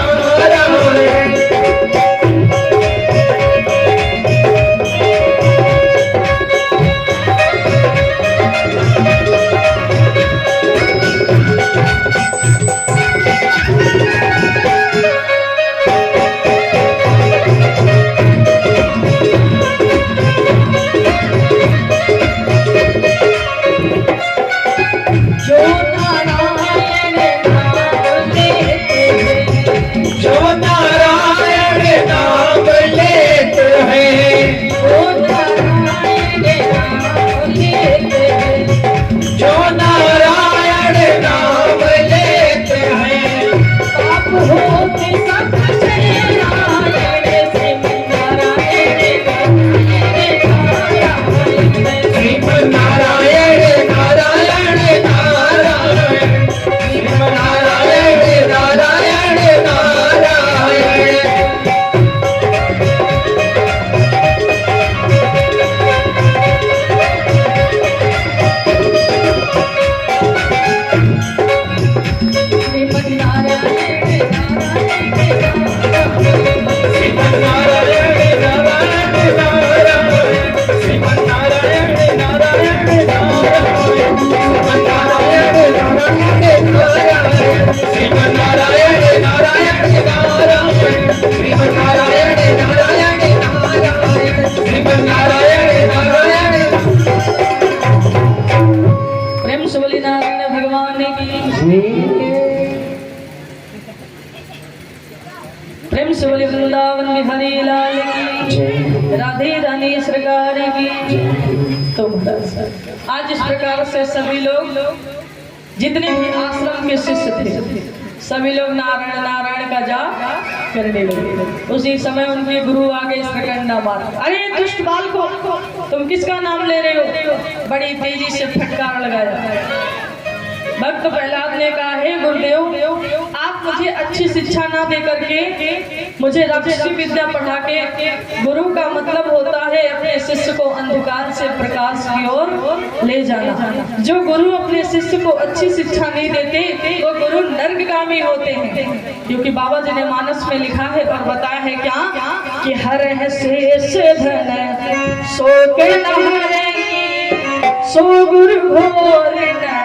प्रेम से बोले वृंदावन बिहारी लाल की, राधे रानी सरकार की। तो आज इस प्रकार से सभी लोग जितने भी आश्रम के शिष्य थे सभी लोग नारायण नारायण का जाप करने लगे। उसी समय उनके गुरु आगे इस डंडा मारा, अरे दुष्ट बाल को तुम किसका नाम ले रहे हो? बड़ी तेजी से फटकार लगाया। भक्त प्रहलाद ने कहा हे गुरुदेव आप मुझे अच्छी शिक्षा ना दे करके मुझे राक्षसी विद्या पढ़ा के, गुरु का मतलब होता है अपने शिष्य को अंधकार से प्रकाश की ओर ले जाना। जो गुरु अपने शिष्य को अच्छी शिक्षा नहीं देते वो गुरु नर्कगामी होते हैं, क्योंकि बाबा जी ने मानस में लिखा है और बताया है क्या कि हर है शेष धन सो के नहारे, सो गुरु घोर नरक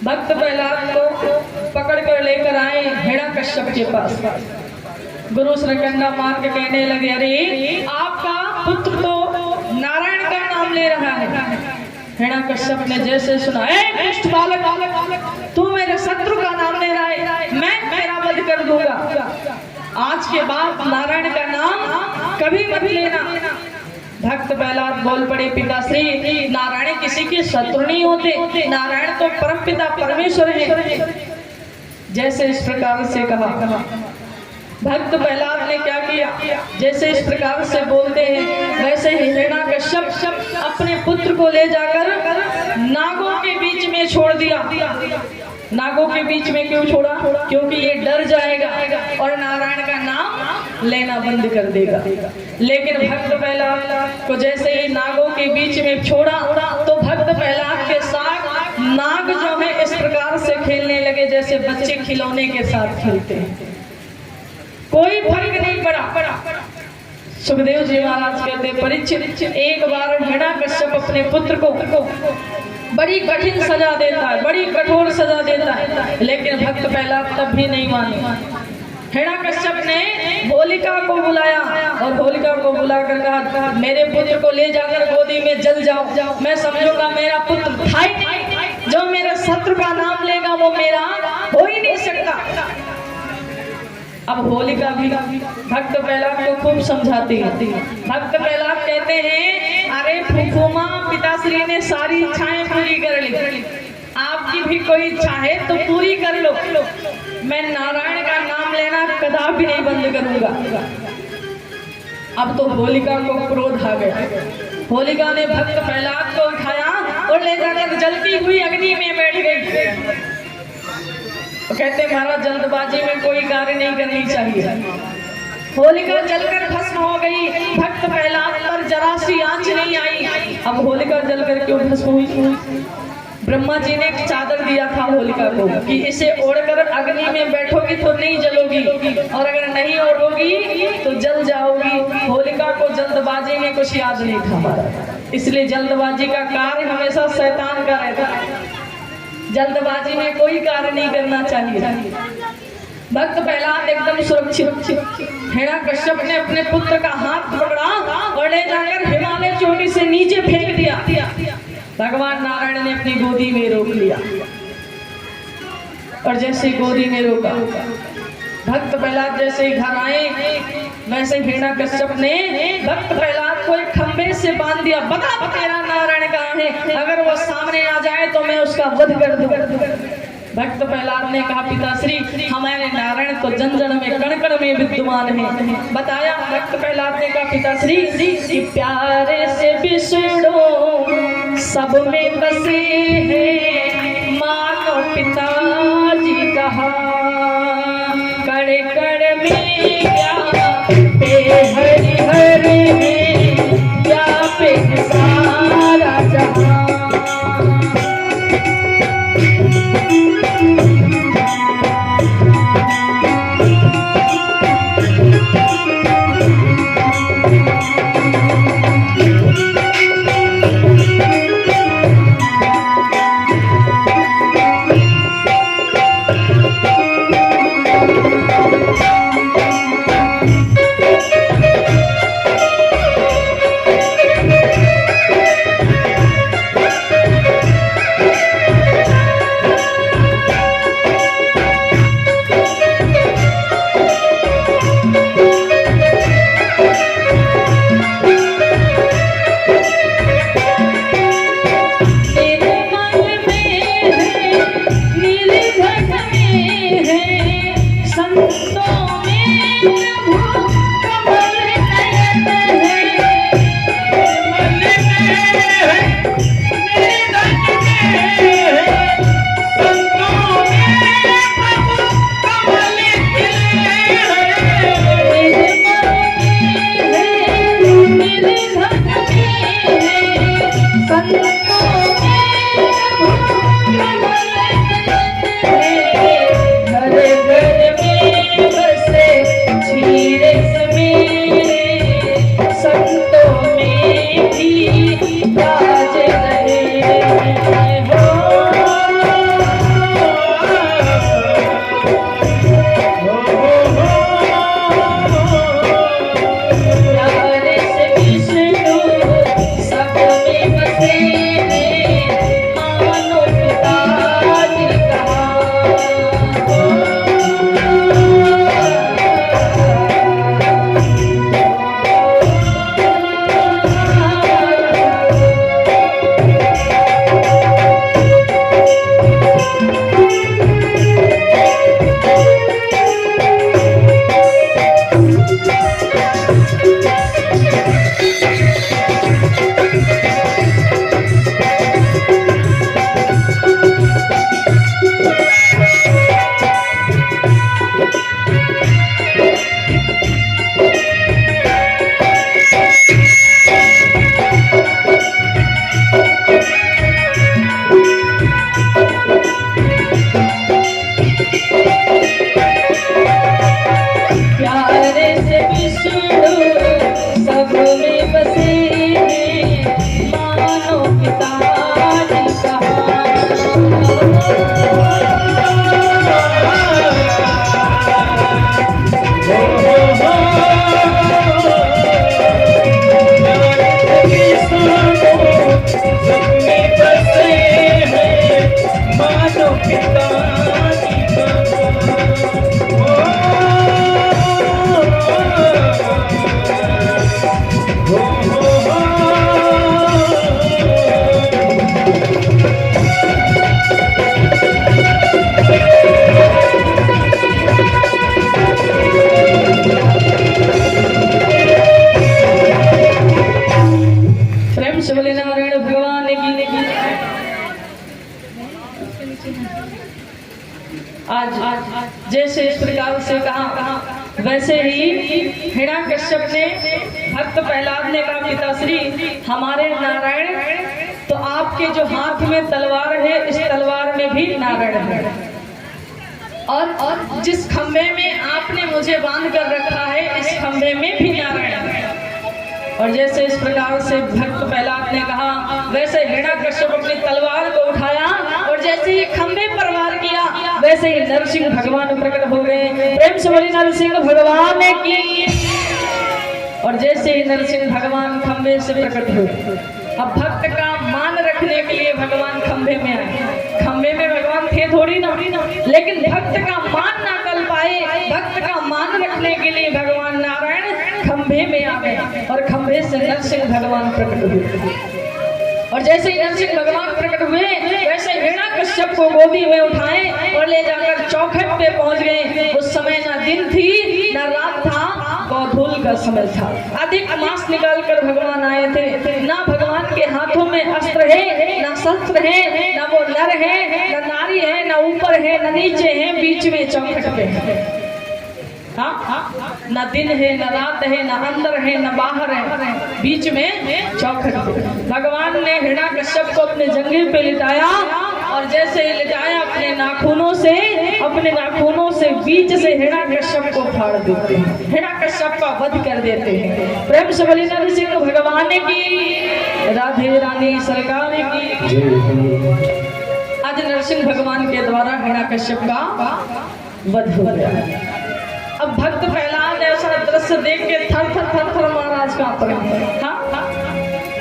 भक्त प्रहलाद को पकड़ कर लेकर आए हिरण्यकश्यप के पास। गुरु श्रीकंडा मार के कहने लगे, अरे आपका पुत्र तो नारायण का नाम ले रहा है। हिरण्यकश्यप ने जैसे सुना, दुष्ट बालक, तू मेरे शत्रु का नाम ले रहा है, मैं तेरा वध कर दूंगा। आज के बाद नारायण का नाम कभी मत लेना। भक्त प्रहलाद बोल पड़े, पिताश्री नारायण किसी के शत्रु नहीं होते, नारायण तो परमपिता परमेश्वर है। जैसे इस प्रकार से कहा, भक्त प्रहलाद ने क्या किया, जैसे इस प्रकार से बोलते हैं वैसे ही हिरण्यकश्यप अपने पुत्र को ले जाकर नागों के बीच में छोड़ दिया। नागों के बीच में क्यों छोड़ा? क्योंकि ये डर जाएगा और नारायण का नाम लेना बंद कर देगा। लेकिन भक्त प्रहलाद को जैसे ही नागों के बीच में छोड़ा तो भक्त प्रहलाद के साथ नाग जो है इस प्रकार से खेलने लगे जैसे बच्चे खिलौने के साथ खेलते हैं। कोई फर्क नहीं पड़ा। सुखदेव जी महाराज कहते, परीक्षित एक बार हिरण्यकश्यप अपने पुत्र को बड़ी कठिन सजा देता है, बड़ी कठोर सजा देता है, लेकिन भक्त प्रहलाद तब भी नहीं माने। हिरण्यकश्यप ने होलिका को बुलाया और होलिका को बुलाकर कहा, मेरे पुत्र को ले जाकर गोदी में जल जाओ, मैं समझूंगा मेरा पुत्र था ही। जो मेरे शत्रु का नाम लेगा वो मेरा हो ही नहीं सकता। अब होलिका भी भक्त प्रहलाद को खूब समझाती है। भक्त प्रहलाद कहते हैं, अरे फुफुमा, पिताश्री ने सारी इच्छाएं पूरी कर ली, आपकी भी कोई इच्छा है तो पूरी कर लो। मैं नारायण का नाम लेना कदापि नहीं बंद करूंगा। अब तो होलिका को क्रोध आ गया। होलिका ने भक्त प्रहलाद को उठाया और ले जाकर जलती हुई अग्नि में बैठ गई। कहते महाराज, जल्दबाजी में कोई कार्य नहीं करनी चाहिए। होलिका जलकर भस्म हो गई, भक्त प्रहलाद पर जरा सी आंच नहीं आई। अब होलिका जलकर क्यों भस्म हुई? ब्रह्मा जी ने एक चादर दिया था होलिका को कि इसे ओढ़कर अग्नि में बैठोगी तो नहीं जलोगी, और अगर नहीं ओढ़ोगी तो जल जाओगी। होलिका को जल्दबाजी में कुछ याद नहीं था, इसलिए जल्दबाजी का कार्य हमेशा शैतान का रहता है। जल्दबाजी में कोई कार्य नहीं करना चाहिए। भक्त प्रहलाद एकदम सुरक्षित। हिरण्यकश्यप ने अपने पुत्र का हाथ पकड़ा और ले जाकर हिमालय चोटी से नीचे फेंक दिया। भगवान नारायण ने अपनी गोदी में रोक लिया और जैसे गोदी में रोका, भक्त प्रहलाद जैसे ही घर आए वैसे हिरण्यकश्यप ने भक्त प्रहलाद को एक खंबे से बांध दिया। बता तेरा नारायण कहाँ है, अगर वो सामने आ जाए तो मैं उसका वध कर दूं। भक्त प्रहलाद ने कहा, पिताश्री हमारे नारायण तो जन जन में कण कण में विद्यमान है। बताया भक्त प्रहलाद ने कहा, पिताश्री कि प्यारे से विष्णु सब में बसे हैं, मानो पिताजी कहा कण कण में हरि हरि में क्या पे सारा आज जैसे इस प्रकार से कहा वैसे ही हिरण्यकश्यप ने भक्त प्रहलाद ने कहा पिताश्री हमारे नारायण तो आपके जो हाथ में तलवार है इस तलवार में भी नारायण है और जिस खंबे में आपने मुझे बांध कर रखा है इस खंबे में भी नारायण है। और जैसे इस प्रकार से भक्त प्रहलाद ने कहा वैसे हिरण्यकश्यप अपनी तलवार को उठाया और जैसे ही खंबे पर वार किया वैसे ही नरसिंह भगवान प्रकट हो गए। प्रेम से बोली नरसिंह भगवान की। और जैसे ही नरसिंह भगवान खंबे से प्रकट हुए अब भक्त का मान रखने के लिए भगवान खंबे में आए। खंबे में भगवान थे थोड़ी ना, लेकिन भक्त का मान ना कर पाए। भक्त का मान रखने के लिए भगवान नारायण खंबे में आ गए और खंबे से नरसिंह भगवान प्रकट हुए। और जैसे ही नरसिंह भगवान प्रकट हुए वैसे हिरण्यकश्यप को गोदी में उठाए और ले जाकर चौखट पे पहुंच गए। उस समय ना दिन थी ना रात था, गौधूल का समय था। अधिक मास निकाल कर भगवान आए थे। ना भगवान के हाथों में अस्त्र है ना शस्त्र है, ना वो नर है ना नारी है, ना ऊपर है ना नीचे है, बीच में चौखट पे है। ना दिन है ना रात है ना अंदर है ना बाहर है, बीच में चौखट। भगवान ने हिरण्यकश्यप को अपने जंघे पे लिटाया और जैसे ही लिटाया अपने अपने नाखूनों से बीच से हिरण्यकश्यप को फाड़ देते हैं, हिरण्यकश्यप का वध कर देते हैं। प्रेम से बोली नरसिंह भगवान की, राधे रानी सरकार की। आज नरसिंह भगवान के द्वारा हिरण्यकश्यप का वध हो गया। अब भक्त प्रहलाद ऐसा दृश्य देख के थर थर थर थर महाराज कांप रहे हैं। हाँ,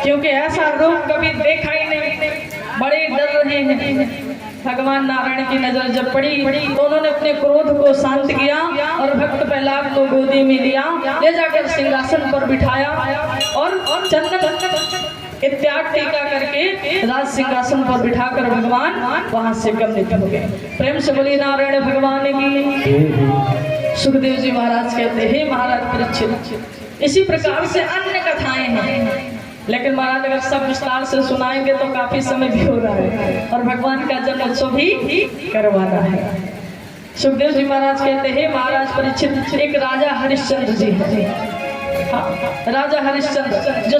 क्योंकि ऐसा रूप कभी देखा ही नहीं, बड़े डर रहे हैं। भगवान नारायण की नजर जब पड़ी तो उन्होंने अपने क्रोध को शांत किया और भक्त प्रहलाद को गोदी में लिया, ले जाकर सिंहासन पर बिठाया और चंदन इत्यादि टीका करके राज सिंहासन पर बिठाकर भगवान वहां से गमनित हो गए। प्रेम से बोली नारायण भगवान की। सुखदेव जी महाराज कहते हैं, महाराज परीक्षित, इसी प्रकार से अन्य कथाएं हैं, लेकिन महाराज अगर सब विस्तार से सुनाएंगे तो काफी समय भी हो रहा है और भगवान का जन्मोत्सव भी करवाना है। सुखदेव जी महाराज कहते हैं, महाराज परीक्षित, एक राजा हरिश्चंद्र जी है। हाँ, राजा हरिश्चंद्र जो